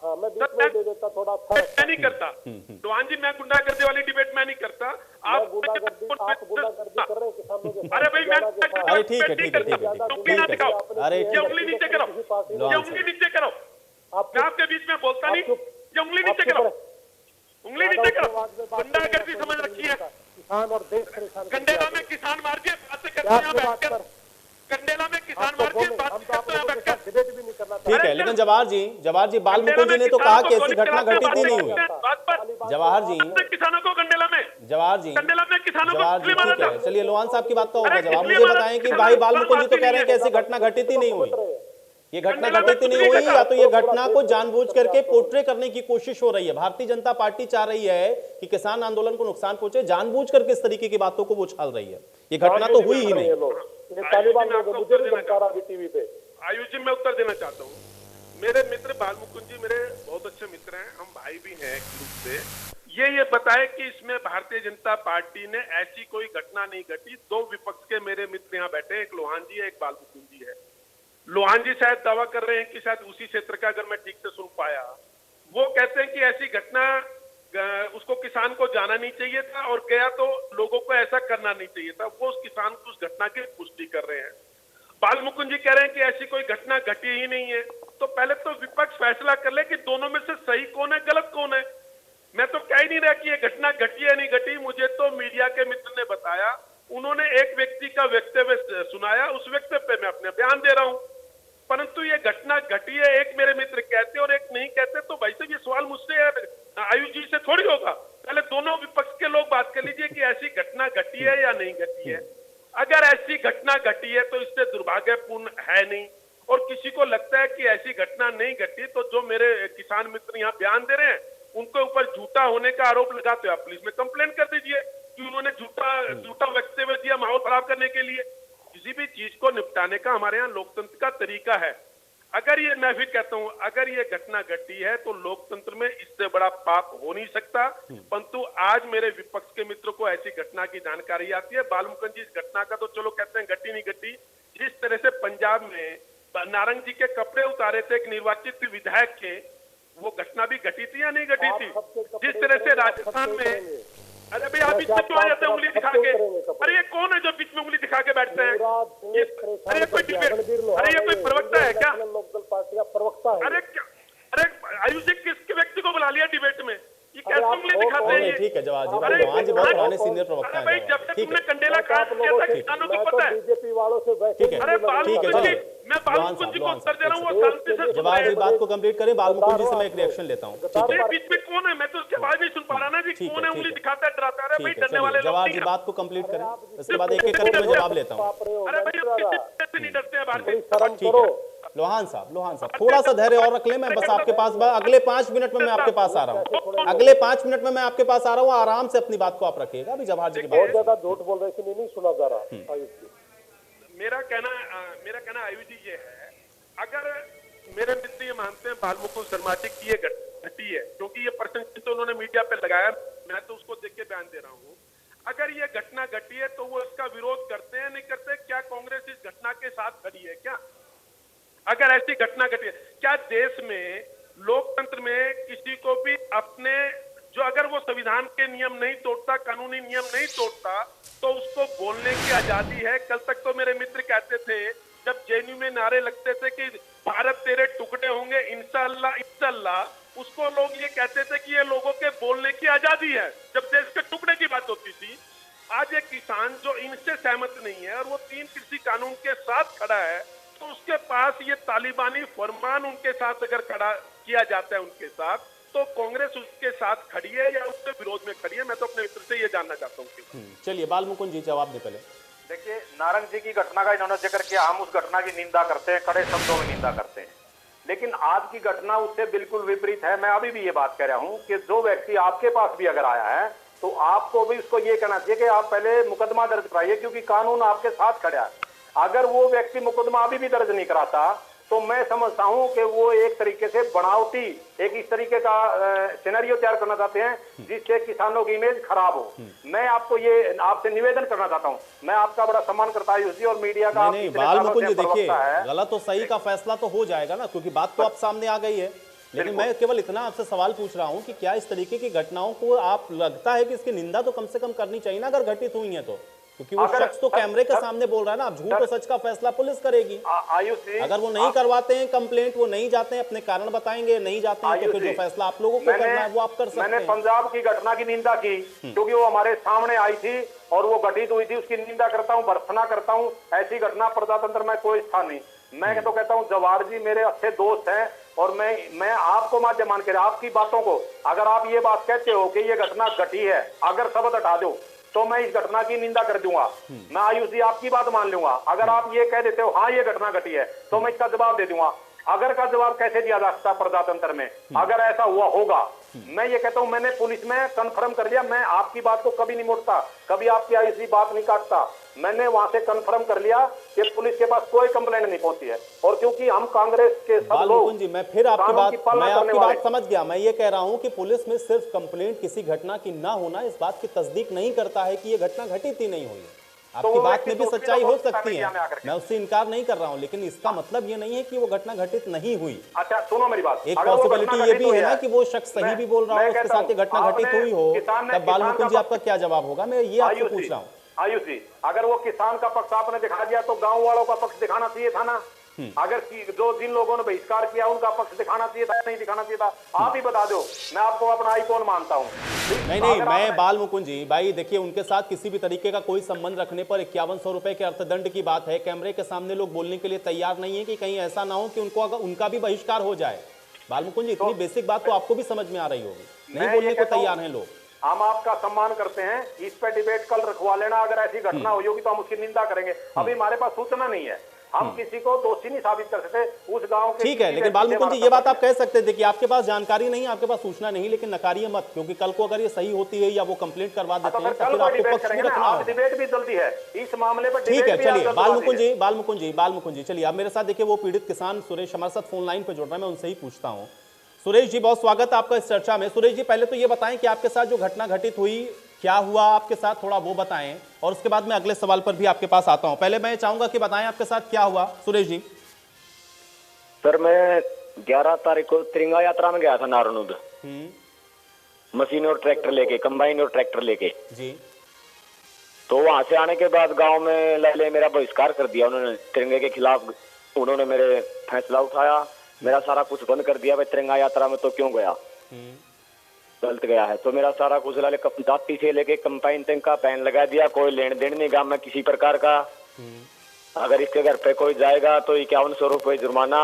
Speaker 4: मैं नहीं करता लोहान जी, मैं गुंडागर्दी वाली डिबेट मैं नहीं करता। आप अरे भाई मैं
Speaker 1: अरे ठीक है
Speaker 4: उंगली ना दिखाओ,
Speaker 1: अरे
Speaker 4: ये उंगली नीचे करो, ये उंगली नीचे करो। मैं आपके बीच में बोलता नहीं, ये उंगली नीचे करो, उंगली नीचे करो। गुंडागर्दी समझ रखी है। कंडेला में किसान मार के बातें करते हैं बैठकर, कंडेला में किसान मार के बातें करते हैं बैठकर।
Speaker 1: ठीक है, लेकिन जवाहर जी बालमुकुंद जी ने तो कहा कि ऐसी घटना घटित ही नहीं हुई। जवाहर जी
Speaker 4: किसानों को कंडेला में,
Speaker 1: जवाहर जी
Speaker 4: कंडेला में किसानों को
Speaker 1: ठीक है, चलिए लोहान साहब की बात का होगा जवाब। मुझे बताएं कि भाई बालमुकुंद जी तो कह रहे हैं कि ऐसी घटना घटित ही नहीं हुई। ये घटना घटित नहीं हुई या तो ये घटना को जानबूझ करके पोर्ट्रे करने की कोशिश हो रही है। भारतीय जनता पार्टी चाह रही है कि किसान आंदोलन को नुकसान पहुंचे, जानबूझ करके इस तरीके की बातों को वो उछाल रही है। ये घटना तो हुई ही नहीं।
Speaker 4: आयुष जी मैं उत्तर देना चाहता हूँ। मेरे मित्र बालमुकुंद जी मेरे बहुत अच्छे मित्र हैं, हम भाई भी हैं एक रूप से। ये बताए कि इसमें भारतीय जनता पार्टी ने ऐसी कोई घटना नहीं घटी। 2 विपक्ष के मेरे मित्र यहाँ बैठे, एक लोहान जी है, एक बालमुकुंद जी है। लोहान जी शायद दावा कर रहे हैं कि शायद उसी क्षेत्र का, अगर मैं ठीक से सुन पाया, वो कहते हैं कि ऐसी घटना उसको किसान को जाना नहीं चाहिए था और गया तो लोगों को ऐसा करना नहीं चाहिए था। वो उस किसान को उस घटना की पुष्टि कर रहे हैं। बालमुकुंद जी कह रहे हैं कि ऐसी कोई घटना घटी ही नहीं है। तो पहले तो विपक्ष फैसला कर ले कि दोनों में से सही कौन है, गलत कौन है। मैं तो कह ही नहीं रहा कि ये घटना घटी है नहीं घटी। मुझे तो मीडिया के मित्र ने बताया, उन्होंने एक व्यक्ति का वक्तव्य सुनाया, उस वक्तव्य पे मैं अपने बयान दे रहा हूं। परंतु ये घटना घटी है, एक मेरे मित्र कहते और एक नहीं कहते, तो भाई साहब ये सवाल मुझसे आयुष जी से थोड़ी होगा। पहले दोनों विपक्ष के लोग बात कर लीजिए कि ऐसी घटना घटी है या नहीं घटी है। अगर ऐसी घटना घटी है तो इससे दुर्भाग्यपूर्ण है नहीं, और किसी को लगता है कि ऐसी घटना नहीं घटी तो जो मेरे किसान मित्र यहाँ बयान दे रहे हैं उनके ऊपर झूठा होने का आरोप लगाते हो आप पुलिस में कंप्लेंट कर दीजिए कि उन्होंने झूठा वक्तव्य दिया माहौल खराब करने के लिए। किसी भी चीज को निपटाने का हमारे यहाँ लोकतंत्र का तरीका है। अगर ये, मैं भी कहता हूं, अगर ये घटना घटी है तो लोकतंत्र में इससे बड़ा पाप हो नहीं सकता। परंतु आज मेरे विपक्ष के मित्रों को ऐसी घटना की जानकारी आती है। बालमुकुंद जी इस घटना का तो चलो कहते हैं घटी नहीं घटी। जिस तरह से पंजाब में नारंग जी के कपड़े उतारे थे एक निर्वाचित विधायक के, वो घटना भी घटी थी या नहीं घटी थी? जिस तरह से राजस्थान में, अरे भाई आप बीच में क्यों आ जाते हैं उंगली दिखा के? अरे ये कौन है जो बीच में उंगली दिखा के बैठते हैं? अरे कोई डिबेट, अरे ये कोई प्रवक्ता है क्या? अरे आयुष जी किस व्यक्ति को बुला लिया डिबेट में?
Speaker 6: ये कैसे उंगली दिखाते हैं ये?
Speaker 1: ठीक है जवाब जी,
Speaker 6: अरे
Speaker 1: लोहान जी बहुत
Speaker 6: भाई,
Speaker 1: पुराने सीनियर प्रवक्ता
Speaker 6: अरे
Speaker 1: हैं
Speaker 6: भाई,
Speaker 1: जवाब।
Speaker 6: जब से
Speaker 1: ठीक
Speaker 6: तुमने
Speaker 1: है
Speaker 6: कंडेला कांड किया था किसानों को पता है।
Speaker 7: बीजेपी वालों से वैसे
Speaker 1: ठीक है
Speaker 6: अरे बालमुकुंद
Speaker 1: ठीक है,
Speaker 6: जी,
Speaker 1: चलिए।
Speaker 6: मैं बालमुकुंद जी को उत्तर दे रहा हूँ, वो शांति से सुन
Speaker 1: जवाब
Speaker 6: रहे
Speaker 1: जी
Speaker 6: हैं।
Speaker 1: बात को कंप्लीट करें, बालमुकुंद जी से मैं एक रिएक्शन लेता हूँ। ठीक है
Speaker 6: मेरे बीच में कौन है? मैं तो उसकी आवाज नहीं सुन पा रहा ना जी।
Speaker 1: ठीक है,
Speaker 6: कौन है
Speaker 1: ठीक
Speaker 6: उंगली
Speaker 1: है।
Speaker 6: दिखाता है, डराता है? अरे भाई,
Speaker 1: ठीक है
Speaker 6: डरने वाले
Speaker 1: चलिए,
Speaker 6: लोग
Speaker 1: जवाब
Speaker 6: नहीं
Speaker 1: जी
Speaker 6: हैं।
Speaker 1: बात को कंप्लीट करें, उसके बाद एक एक करके मैं जवाब लेता हूँ।
Speaker 6: अरे भाई, किसी से नहीं डरते हैं भारतीय।
Speaker 1: ठीक है लोहान साहब थोड़ा सा धैर्य और रख लें, मैं बस आपके पास अगले 5 मिनट में मैं आपके पास आ रहा हूँ, अगले 5 मिनट में मैं आपके पास आ रहा हूँ, आराम से अपनी बात को आप रखिएगा। अभी जवाहर जी की
Speaker 7: बहुत
Speaker 1: बात
Speaker 7: ज्यादा झूठ बोल रहे इसलिए नहीं सुना जा रहा। आयुष जी,
Speaker 6: मेरा कहना आयुष जी ये है, अगर मेरे मित्र ये मानते हैं बालमुकुंद शर्मा जी की ये घटी है, क्योंकि ये प्रश्न तो उन्होंने मीडिया पे लगाया, मैं तो उसको देख के बयान दे रहा हूँ। अगर ये घटना घटी है तो वो इसका विरोध करते हैं, नहीं करते? क्या कांग्रेस इस घटना के साथ खड़ी है क्या? अगर ऐसी घटना घटी है, क्या देश में लोकतंत्र में किसी को भी अपने जो अगर वो संविधान के नियम नहीं तोड़ता, कानूनी नियम नहीं तोड़ता, तो उसको बोलने की आजादी है। कल तक तो मेरे मित्र कहते थे, जब जेएनयू में नारे लगते थे कि भारत तेरे टुकड़े होंगे इंशाअल्लाह इंशाअल्लाह, उसको लोग ये कहते थे कि ये लोगों के बोलने की आजादी है, जब देश के टुकड़े की बात होती थी। आज एक किसान जो इनसे सहमत नहीं है और वो 3 कृषि कानून के साथ खड़ा है, तो उसके पास ये तालिबानी फरमान उनके साथ अगर खड़ा किया जाता है उनके साथ, तो कांग्रेस उसके साथ खड़ी है या उसके विरोध में खड़ी है? मैं तो अपने मित्र से ये जानना चाहता हूँ।
Speaker 1: चलिए बालमुकुंद जी जवाब दे पहले।
Speaker 5: देखिए, नारंग जी की घटना का इन्होंने जिक्र किया, हम उस घटना की निंदा करते हैं, कड़े शब्दों में निंदा करते हैं, लेकिन आज की घटना उससे बिल्कुल विपरीत है। मैं अभी भी ये बात कह रहा हूं कि जो व्यक्ति आपके पास भी अगर आया है तो आपको भी उसको ये कहना चाहिए कि आप पहले मुकदमा दर्ज कराइए, क्योंकि कानून आपके साथ खड़ा है। अगर वो व्यक्ति मुकदमा अभी भी दर्ज नहीं कराता तो मैं समझता हूं कि वो एक तरीके से बनावटी एक इस तरीके का सिनेरियो तैयार करना चाहते हैं जिससे किसानों की इमेज खराब हो। मैं आपको ये आपसे निवेदन करना चाहता हूं, मैं आपका बड़ा सम्मान करता हूं और मीडिया का
Speaker 1: नहीं बालमुकुंद जी देखिए, गलत और सही का फैसला तो हो जाएगा ना, क्योंकि बात तो आप सामने आ गई है, लेकिन मैं केवल इतना आपसे सवाल पूछ रहा हूं कि क्या इस तरीके की घटनाओं को आप लगता है कि इसकी निंदा तो कम से कम करनी चाहिए ना अगर घटित हुई है तो, क्योंकि वो शख्स तो कैमरे के सामने बोल रहा है ना। अब झूठ और सच का फैसला पुलिस करेगी। अगर वो नहीं करवाते हैं कंप्लेंट, वो नहीं जाते हैं, अपने कारण बताएंगे, नहीं जाते हैं, तो फिर जो फैसला आप लोगों को करना है वो आप कर सकते हैं।
Speaker 5: मैंने पंजाब की घटना की निंदा की क्योंकि वो हमारे सामने आई थी और वो घटित हुई थी, उसकी निंदा करता हूँ, भर्त्सना करता हूँ। ऐसी घटना प्रजातंत्र में कोई स्थान नहीं। मैं तो कहता हूँ जवाहर जी मेरे अच्छे दोस्त हैं और मैं आपको माध्यम मान के आपकी बातों को, अगर आप ये बात कहते हो कि ये घटना घटी है, अगर शब्द हटा दो तो मैं इस घटना की निंदा कर दूंगा। मैं आयुष जी आपकी बात मान लूंगा। अगर आप ये कह देते हो हाँ ये घटना घटी है तो मैं इसका जवाब दे दूंगा। अगर का जवाब कैसे दिया जा सकता प्रजातंत्र में, अगर ऐसा हुआ होगा? मैं ये कहता हूं मैंने पुलिस में कंफर्म कर लिया, मैं आपकी बात को कभी नहीं मोड़ता, कभी आपकी आयुष बात नहीं काटता। मैंने वहां से कंफर्म कर लिया कि पुलिस के पास कोई कंप्लेंट नहीं पहुंची है। और क्योंकि हम कांग्रेस के सब लोग
Speaker 1: जी, मैं फिर आपकी बात समझ गया। मैं ये कह रहा हूं कि पुलिस में सिर्फ कंप्लेंट किसी घटना की ना होना इस बात की तस्दीक नहीं करता है कि ये घटना घटित ही नहीं हुई है। आपकी बात में भी सच्चाई हो सकती है, मैं उससे इनकार नहीं कर रहा हूं, लेकिन इसका मतलब ये नहीं है कि वो घटना घटित नहीं हुई।
Speaker 5: अच्छा सुनो मेरी बात,
Speaker 1: एक पॉसिबिलिटी ये भी है ना कि वो शख्स सही भी बोल रहा हो, उसके साथ ये घटना घटित हुई हो, तब बालमुकुंद जी आपका क्या जवाब होगा? मैं ये आपसे पूछ रहा हूँ।
Speaker 5: आयुष जी, अगर वो किसान का पक्ष आपने दिखा दिया तो गांव वालों का पक्ष दिखाना चाहिए था ना। अगर जिन लोगों ने बहिष्कार किया उनका पक्ष दिखाना चाहिए था, नहीं दिखाना चाहिए था? आप ही बता दो, मैं आपको अपना आइकॉन मानता हूँ।
Speaker 1: नहीं मैं बालमुकुंद जी भाई देखिए, उनके साथ किसी भी तरीके का कोई संबंध रखने पर 5100 रुपए के अर्थदंड की बात है। कैमरे के सामने लोग बोलने के लिए तैयार नहीं है कि कहीं ऐसा ना हो कि उनका भी बहिष्कार हो जाए। बालमुकुंद जी, इतनी बेसिक बात तो आपको भी समझ में आ रही होगी, नहीं बोलने को तैयार हैं लोग।
Speaker 5: हम आपका सम्मान करते हैं, इस पे डिबेट कल रखवा लेना। अगर ऐसी घटना हुई होगी तो हम उसकी निंदा करेंगे। अभी हमारे पास सूचना नहीं है, हम किसी को दोषी नहीं साबित कर सकते उस गांव के।
Speaker 1: ठीक है, लेकिन बालमुकुंद जी ये बात आप कह सकते हैं, देखिए आपके पास जानकारी नहीं, आपके पास सूचना नहीं, लेकिन नकारिए मत, क्योंकि कल को अगर ये सही होती है या वो कंप्लेंट करवा देते हैं तो फिर आपको पक्ष भी रखना होगा।
Speaker 5: डिबेट भी जल्दी है इस मामले पर।
Speaker 1: ठीक है, चलिए बालमुकुंद जी चलिए, आप मेरे साथ देखिए वो पीड़ित किसान सुरेश हमारे साथ फोन लाइन पे जुड़ रहा है, मैं उनसे ही पूछता हूँ। सुरेश जी, बहुत स्वागत है आपका इस चर्चा में। सुरेश जी, पहले तो ये बताएं कि आपके साथ जो घटना घटित हुई, क्या हुआ आपके साथ, थोड़ा वो बताएं, और उसके बाद मैं अगले सवाल पर भी आपके पास आता हूं। पहले मैं चाहूंगा कि बताएं आपके साथ क्या हुआ सुरेश जी।
Speaker 8: सर, मैं 11 तारीख को तिरंगा यात्रा में गया था नारनूद, मशीन और ट्रैक्टर लेके, कंबाइन और ट्रैक्टर लेके
Speaker 1: जी।
Speaker 8: तो वहां से आने के बाद गांव में लहले मेरा बहिष्कार कर दिया उन्होंने, तिरंगे के खिलाफ उन्होंने मेरे फैसला उठाया, मेरा सारा कुछ बंद कर दिया। भाई तिरंगा यात्रा में तो क्यों गया? गलत गया है। तो मेरा सारा कुछ दाती से लेके कंपाइन तक का बैन लगा दिया, कोई लेन देन नहीं गांव में किसी प्रकार का। अगर इसके घर पे कोई जाएगा तो 5100 रुपये जुर्माना।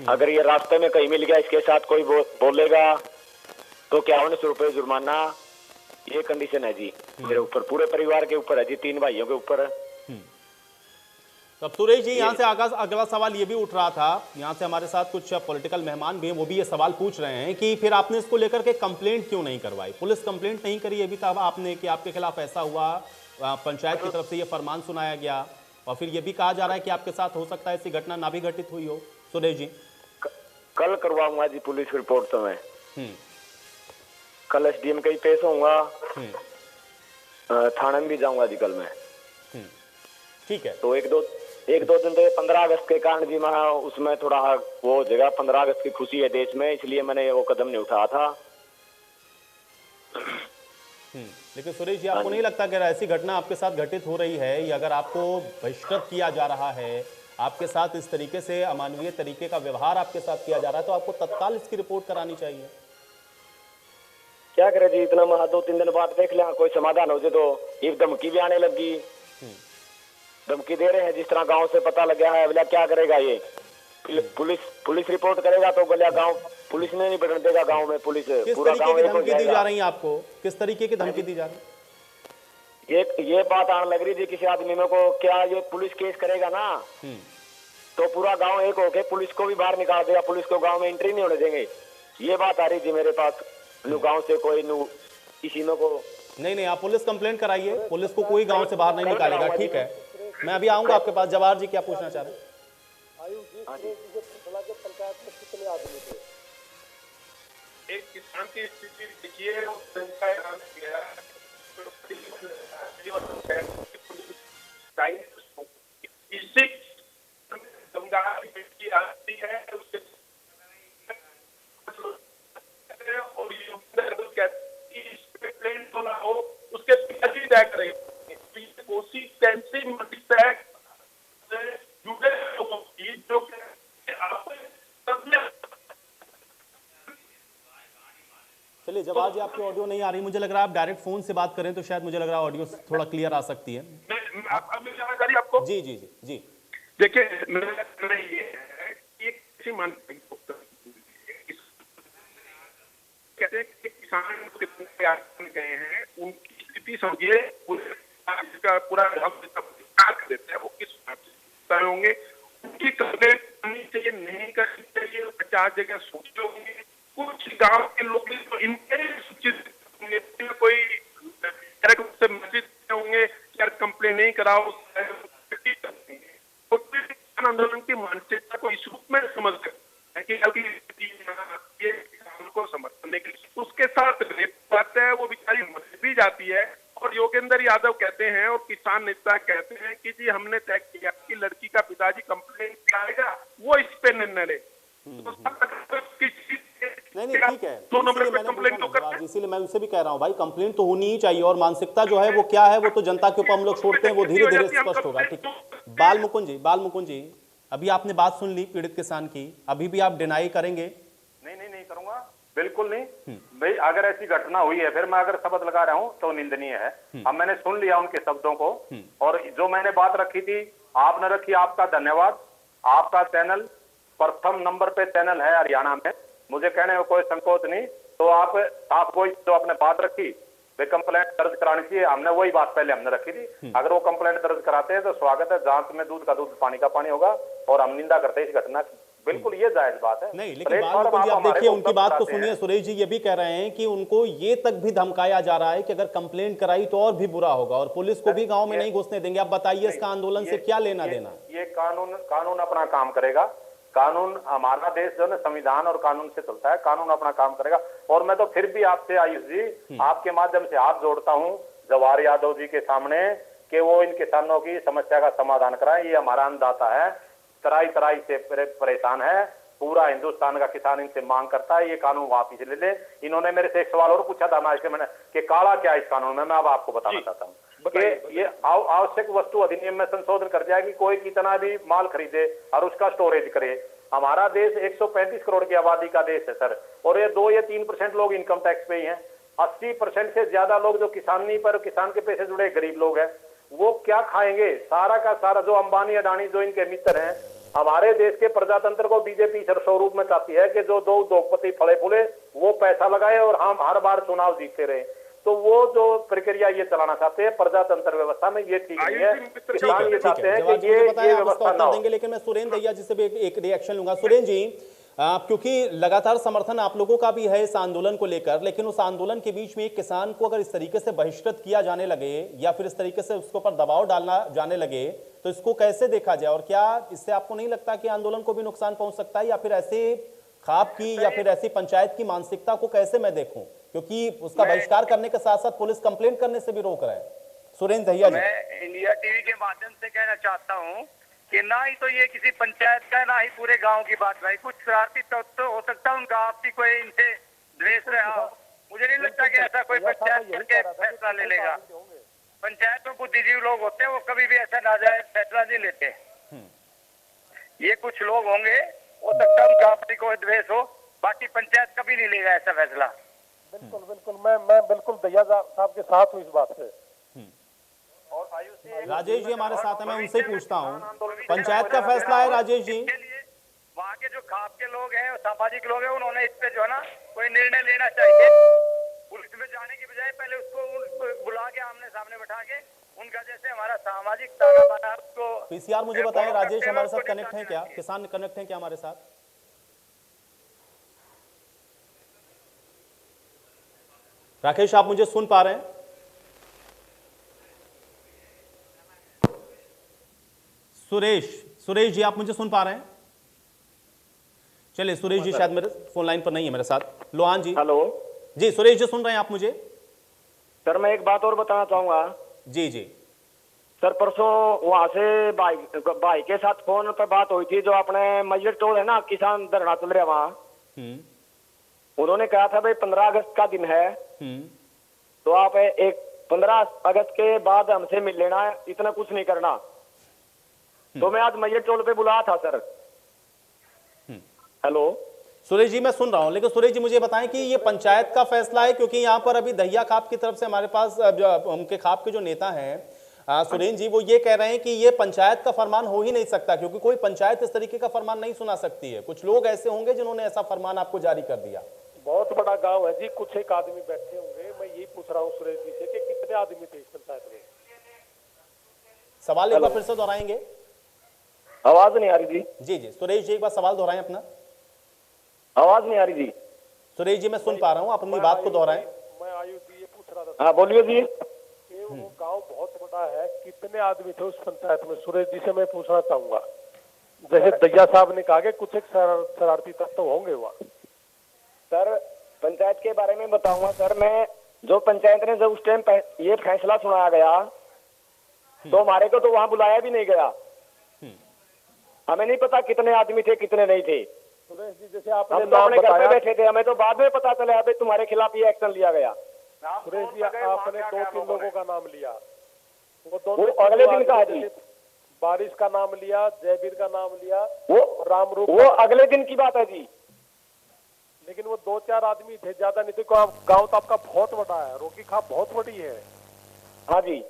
Speaker 8: अगर ये रास्ते में कहीं मिल गया इसके साथ कोई बोलेगा तो 5100 रुपये जुर्माना। ये कंडीशन है जी मेरे ऊपर, पूरे परिवार के ऊपर है जी, 3 भाइयों के ऊपर।
Speaker 1: तब सुरेश जी, यहाँ से अगला सवाल ये भी उठ रहा था, यहाँ से हमारे साथ कुछ पॉलिटिकल मेहमान भी हैं, वो भी ये सवाल पूछ रहे हैं कि फिर आपने इसको लेकर के कंप्लेंट क्यों नहीं करवाई, पुलिस कंप्लेंट नहीं करी अभी तक आपने कि आपके खिलाफ ऐसा हुआ, पंचायत की तरफ से ये फरमान सुनाया गया और फिर ये भी कहा जा रहा है कि आपके साथ हो सकता है ऐसी घटना ना भी घटित हुई हो। सुरेश जी,
Speaker 8: कल करवाऊंगा जी पुलिस रिपोर्ट। तो मैं कल SDM का ही पेश होऊंगा, थाने में भी जाऊंगा जी कल मैं।
Speaker 1: ठीक है।
Speaker 8: तो एक दो दिन तो 15 अगस्त के कारण जी मैं उसमें थोड़ा वो हो जाएगा, 15 अगस्त की खुशी है देश में, इसलिए मैंने वो कदम नहीं उठाया था।
Speaker 1: लेकिन सुरेश जी, आपको नहीं लगता कि ऐसी घटना आपके साथ घटित हो रही है या अगर आपको बहिष्कृत किया जा रहा है, आपके साथ इस तरीके से अमानवीय तरीके का व्यवहार आपके साथ किया जा रहा है, तो आपको तत्काल इसकी रिपोर्ट करानी चाहिए?
Speaker 8: क्या करे जी, इतना महा 2-3 दिन बाद देख लें कोई समाधान हो जाए। तो एक धमकी भी आने लगी, धमकी दे रहे हैं जिस तरह गांव से पता लग गया है। बोला क्या करेगा ये, पुलिस रिपोर्ट करेगा तो बोलिया गांव पुलिस ने नहीं बढ़ने देगा गांव में, पुलिस पूरा गांव एक हो
Speaker 1: धमकी दी जा रही है आपको? किस तरीके की धमकी दी जा रही है?
Speaker 8: ये बात आने लग रही थी किसी आदमी में को, क्या ये पुलिस केस करेगा ना तो पूरा गांव एक होके पुलिस को भी बाहर निकाल देगा, पुलिस को गांव में एंट्री नहीं होने देंगे। ये बात आ रही थी मेरे पास, गांव से कोई किसी में को
Speaker 1: नहीं, आप पुलिस कंप्लेंट कराइए, पुलिस को कोई गांव से बाहर नहीं निकालेगा। ठीक है, मैं अभी आऊंगा आपके पास। जवाहर जी क्या पूछना चाह रहे हैं?
Speaker 7: आयुष जी, पंचायत में कितने आदमी थे?
Speaker 6: एक किसान की स्थिति देखिए, वो पंचायत गया इससे गंगा की बेटी आती है उसके और तो ना हो उसके पिताजी तय करेंगे। कोसी तहसील मंत्री जुड़े लोगों की जो
Speaker 1: चलिए जवाब जी, आपकी ऑडियो नहीं आ रही, मुझे लग रहा है आप डायरेक्ट फोन से बात करें तो शायद मुझे लग रहा है ऑडियो थोड़ा क्लियर आ सकती है।
Speaker 6: मैं जानकारी आपको
Speaker 1: जी
Speaker 6: देखिए, मेरा कहना ये है कि किसी मानसिक कहते हैं कि किसान गए हैं, उनकी स्थिति समझिए, पूरा देते हैं वो किस होंगे, उनकी कंप्लेंट करनी चाहिए नहीं करनी चाहिए, 50 जगह सोचे होंगे। कुछ गांव के लोग तो इनके सूचित होंगे, कोई से मैसेज होंगे यार कंप्लेंट नहीं कराओ, आंदोलन की मानसिकता को इस रूप में समझ सकते हैं कि ये किसान को समर्थन देने के लिए उसके साथ बात है, वो बेचारी मर भी जाती है। और योगेंद्र यादव कहते हैं और किसान नेता कहते हैं कि जी हमने तय किया कि लड़की का पिताजी कंप्लेंट कराएगा, वो इस पे निर्णय ले।
Speaker 1: नहीं ठीक है, इसीलिए मैं उनसे भी कह रहा हूँ भाई, कंप्लेंट तो होनी ही चाहिए और मानसिकता जो है वो क्या है वो तो जनता के ऊपर हम लोग छोड़ते हैं, वो धीरे धीरे स्पष्ट होगा। ठीक, बाल मुकुंद जी, अभी आपने बात सुन ली पीड़ित किसान की, अभी भी आप डिनाई करेंगे?
Speaker 5: नहीं करूंगा, बिल्कुल नहीं भाई। अगर ऐसी घटना हुई है, फिर मैं अगर शब्द लगा रहा हूं तो निंदनीय है। अब मैंने सुन लिया उनके शब्दों को और जो मैंने बात रखी थी आपने रखी, आपका धन्यवाद। आपका चैनल प्रथम नंबर पे चैनल है हरियाणा में, मुझे कहने में कोई संकोच नहीं। तो आप कोई जो आपने बात रखी वे कंप्लेंट दर्ज करानी चाहिए, हमने वही बात पहले हमने रखी थी। अगर वो कंप्लेंट दर्ज कराते हैं तो स्वागत है, जांच में दूध का दूध पानी का पानी होगा और हम निंदा करते हैं इस घटना की, बिल्कुल ये जायज बात है।
Speaker 1: नहीं, लेकिन आप देखिए उनकी बात को सुनिए। सुरेश जी ये भी कह रहे हैं कि उनको ये तक भी धमकाया जा रहा है कि अगर कंप्लेंट कराई तो और भी बुरा होगा और पुलिस को भी गांव में नहीं घुसने देंगे। आप बताइए इसका आंदोलन से क्या लेना देना?
Speaker 5: ये कानून अपना काम करेगा। कानून, हमारा देश जो है संविधान और कानून से चलता है, कानून अपना काम करेगा। और मैं तो फिर भी आपसे आयुष जी आपके माध्यम से हाथ जोड़ता हूँ जवाहर यादव जी के सामने कि वो इन किसानों की समस्या का समाधान कराएं। ये हमारा अन्नदाता है, तराई से परेशान है, पूरा हिंदुस्तान का किसान इनसे मांग करता है, ये कानून वापिस ले ले। इन्होंने मेरे से एक सवाल और पूछा था मैंने कि काला क्या इस कानून में, मैं अब आपको बताना चाहता हूँ कि ये आवश्यक वस्तु अधिनियम में संशोधन कर दिया कि कोई कितना भी माल खरीदे और उसका स्टोरेज करे। हमारा देश 135 करोड़ की आबादी का देश है सर, और ये 2 या 3% लोग इनकम टैक्स पे ही हैं। 80% से ज्यादा लोग जो किसानी पर, किसान के पैसे जुड़े गरीब लोग हैं, वो क्या खाएंगे? सारा का सारा जो अंबानी अडानी जो इनके मित्र हैं, हमारे देश के प्रजातंत्र को बीजेपी स्वरूप में चाहती है कि जो दो उद्योगपति फले फूले वो पैसा लगाए और हम हर बार चुनाव जीतते रहे। तो वो जो प्रक्रिया ये चलाना चाहते हैं प्रजातंत्र व्यवस्था में, ये ठीक नहीं है। किसान ये चाहते हैं कि ये व्यवस्था ना हो।
Speaker 1: देंगे, लेकिन मैं सुरेंद्र दैया जी से भी एक रिएक्शन लूंगा। सुरेंद्र जी, क्योंकि लगातार समर्थन आप लोगों का भी है इस आंदोलन को लेकर, लेकिन उस आंदोलन के बीच में एक किसान को अगर इस तरीके से बहिष्कृत किया जाने लगे या फिर इस तरीके से उसके ऊपर दबाव डालना जाने लगे, तो इसको कैसे देखा जाए? और क्या इससे आपको नहीं लगता कि आंदोलन को भी नुकसान पहुंच सकता है? या फिर ऐसे खाप की या फिर ऐसी पंचायत की मानसिकता को कैसे मैं देखूं, क्योंकि उसका बहिष्कार करने के साथ साथ पुलिस कंप्लेंट करने से भी रोक रहा है? सुरेंद्र दैया जी,
Speaker 3: मैं इंडिया टीवी के माध्यम से कहना चाहता हूं कि ना ही तो ये किसी पंचायत का, ना ही पूरे गांव की बात भाई। कुछ शरारती तत्व हो सकता है उनका आपसी कोई इनसे द्वेष रहा हो। मुझे नहीं लगता कि ऐसा कोई पंचायत करके फैसला ले लेगा। पंचायत में बुद्धिजीवी लोग होते हैं, वो कभी भी ऐसा नाजायज फैसला नहीं लेते। ये कुछ लोग होंगे, हो सकता है उनका आपसी कोई द्वेष हो, बाकी पंचायत कभी नहीं लेगा ऐसा फैसला।
Speaker 7: बिल्कुल बिल्कुल, मैं बिल्कुल दैया साहब के साथ हूँ इस बात से।
Speaker 5: और आयुषी
Speaker 1: राजेश जी हमारे साथ है, मैं उनसे पूछता हूँ, पंचायत का फैसला है राजेश जी?
Speaker 3: वहाँ के जो खाप के लोग हैं, सामाजिक लोग हैं, उन्होंने इस पे जो है ना कोई निर्णय लेना चाहिए। पुलिस में जाने की बजाय पहले उसको बुला के आमने सामने बैठा के उनका जैसे हमारा सामाजिक ताना बाना उसको।
Speaker 1: पीसीआर मुझे बताएं, राजेश हमारे साथ कनेक्ट है क्या? किसान कनेक्ट है क्या हमारे साथ? राकेश, आप मुझे सुन पा रहे हैं? सुरेश जी, आप मुझे सुन पा रहे हैं? चलिए, सुरेश जी शायद मेरे फोन लाइन पर नहीं है मेरे साथ। लोहान जी।
Speaker 8: हेलो
Speaker 1: जी, सुरेश जी सुन रहे हैं आप मुझे?
Speaker 8: सर, मैं एक बात और बताना चाहूंगा।
Speaker 1: जी जी
Speaker 8: सर, परसों वहां से भाई के साथ फोन पर बात हुई थी, जो अपने मस्जिद टोल है ना, किसान धरना चल रहा वहाँ। उन्होंने कहा था भाई 15 अगस्त का दिन है, तो आप 15 अगस्त के बाद हमसे मिल लेना, इतना कुछ नहीं करना। तो मैं आज मस्जिद टोल पे बुलाया था सर। हेलो
Speaker 1: सुरेश जी, मैं सुन रहा हूं, लेकिन सुरेश जी मुझे बताएं कि ये पंचायत का फैसला है, क्योंकि यहाँ पर अभी दहिया खाप की तरफ से हमारे पास उनके खाप के जो नेता हैं सुरेंद्र जी, वो ये कह रहे हैं कि ये पंचायत का फरमान हो ही नहीं सकता, क्योंकि कोई पंचायत इस तरीके का फरमान नहीं सुना सकती है। कुछ लोग ऐसे होंगे जिन्होंने ऐसा फरमान आपको जारी कर दिया।
Speaker 7: बहुत बड़ा गांव है जी, कुछ एक आदमी बैठे होंगे। मैं यही पूछ रहा हूँ सुरेश जी से कि कितने आदमी थे इस पंचायत में?
Speaker 1: सवाल एक बार फिर से दोहराएंगे?
Speaker 8: आवाज नहीं आ रही जी।
Speaker 1: जी जी, सुरेश जी एक बार सवाल दोहराएं अपना।
Speaker 8: आवाज नहीं आ रही जी।
Speaker 1: सुरेश जी, मैं सुन पा रहा हूँ, अपनी बात को दोहराएं।
Speaker 7: मैं आयुष जी ये पूछ रहा था।
Speaker 8: हाँ बोलिए जी।
Speaker 7: वो गांव बहुत बड़ा है, कितने आदमी थे उस पंचायत में? सुरेश जी से मैं पूछना चाहूंगा। जैसे दैया साहब ने कहा कि कुछ एक शरारती तत्व होंगे वहाँ।
Speaker 8: सर, पंचायत के बारे में बताऊंगा सर मैं। जो पंचायत ने जब उस टाइम ये फैसला सुनाया गया, तो हमारे को तो वहाँ बुलाया भी नहीं गया। हमें नहीं पता कितने आदमी थे कितने नहीं थे।
Speaker 7: सुरेश जी, जैसे आपने
Speaker 8: हम तो अपने घर पे बैठे थे, हमें तो बाद में पता चला अभी तुम्हारे खिलाफ ये एक्शन लिया गया।
Speaker 7: सुरेश जी, आपने 2-3 लोगों का नाम लिया,
Speaker 8: वो अगले दिन का है जी।
Speaker 7: बारिश का नाम लिया, जयवीर का नाम लिया,
Speaker 8: वो
Speaker 7: रामरूप,
Speaker 8: वो अगले दिन की बात है जी।
Speaker 7: लेकिन वो 2-4 आदमी थे, ज्यादा नहीं थे। गांव तो आपका बहुत बड़ा है, रोकी खाप बहुत बड़ी है।
Speaker 8: हाँ जी,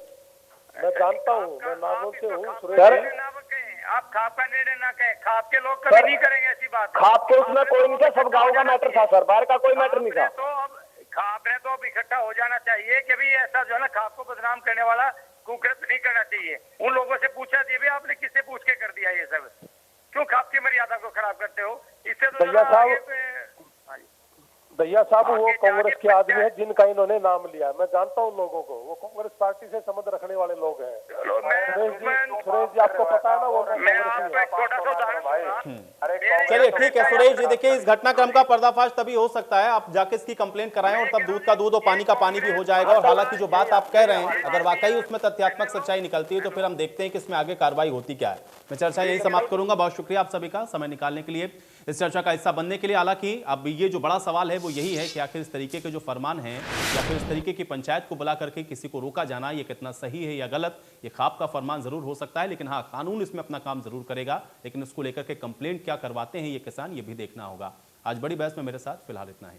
Speaker 7: मैं जानता हूँ, मैं नागौर से हूँ।
Speaker 8: सर,
Speaker 3: आप खाप का निर्णय ना कहें, खाप के लोग कभी नहीं करेंगे ऐसी बात।
Speaker 8: खाप के उसमें कोई नहीं था, सब गाँव का मैटर था सर, बाहर का कोई मैटर नहीं था।
Speaker 3: तो अब खाप है तो अब इकट्ठा हो जाना चाहिए कि भी ऐसा जो है ना खाप को बदनाम करने वाला कुकृत्य नहीं करना चाहिए। उन लोगों से पूछा दिए आपने किससे पूछ के कर दिया ये सब? क्यों खाप की मर्यादा को खराब करते हो? इससे तो
Speaker 7: दैया साहब वो कांग्रेस के आदमी है जिनका इन्होंने नाम लिया। मैं जानता हूँ लोगों को, वो कांग्रेस पार्टी से संबंध रखने वाले लोग हैं। सुरेश जी आपको पता है ना, वो
Speaker 1: चलिए ठीक है सुरेश जी, देखिए इस घटनाक्रम का पर्दाफाश तभी हो सकता है आप जाके इसकी कंप्लेंट कराएं और तब दूध का दूध और पानी का पानी भी हो जाएगा। और हालांकि जो बात आप कह रहे हैं, अगर वाकई उसमें तथ्यात्मक सच्चाई निकलती है तो फिर हम देखते हैं कि इसमें आगे कार्रवाई होती क्या है। मैं चर्चा यही समाप्त करूंगा। बहुत शुक्रिया आप सभी का समय निकालने के लिए, इस चर्चा का हिस्सा बनने के लिए। हालांकि अब ये जो बड़ा सवाल है वो यही है कि आखिर इस तरीके के जो फरमान हैं या फिर इस तरीके की पंचायत को बुला करके किसी को रोका जाना ये कितना सही है या गलत। ये खाप का फरमान जरूर हो सकता है, लेकिन हाँ, कानून इसमें अपना काम जरूर करेगा। लेकिन इसको लेकर के कंप्लेंट क्या करवाते हैं ये किसान, ये भी देखना होगा। आज बड़ी बहस में मेरे साथ फिलहाल इतना ही।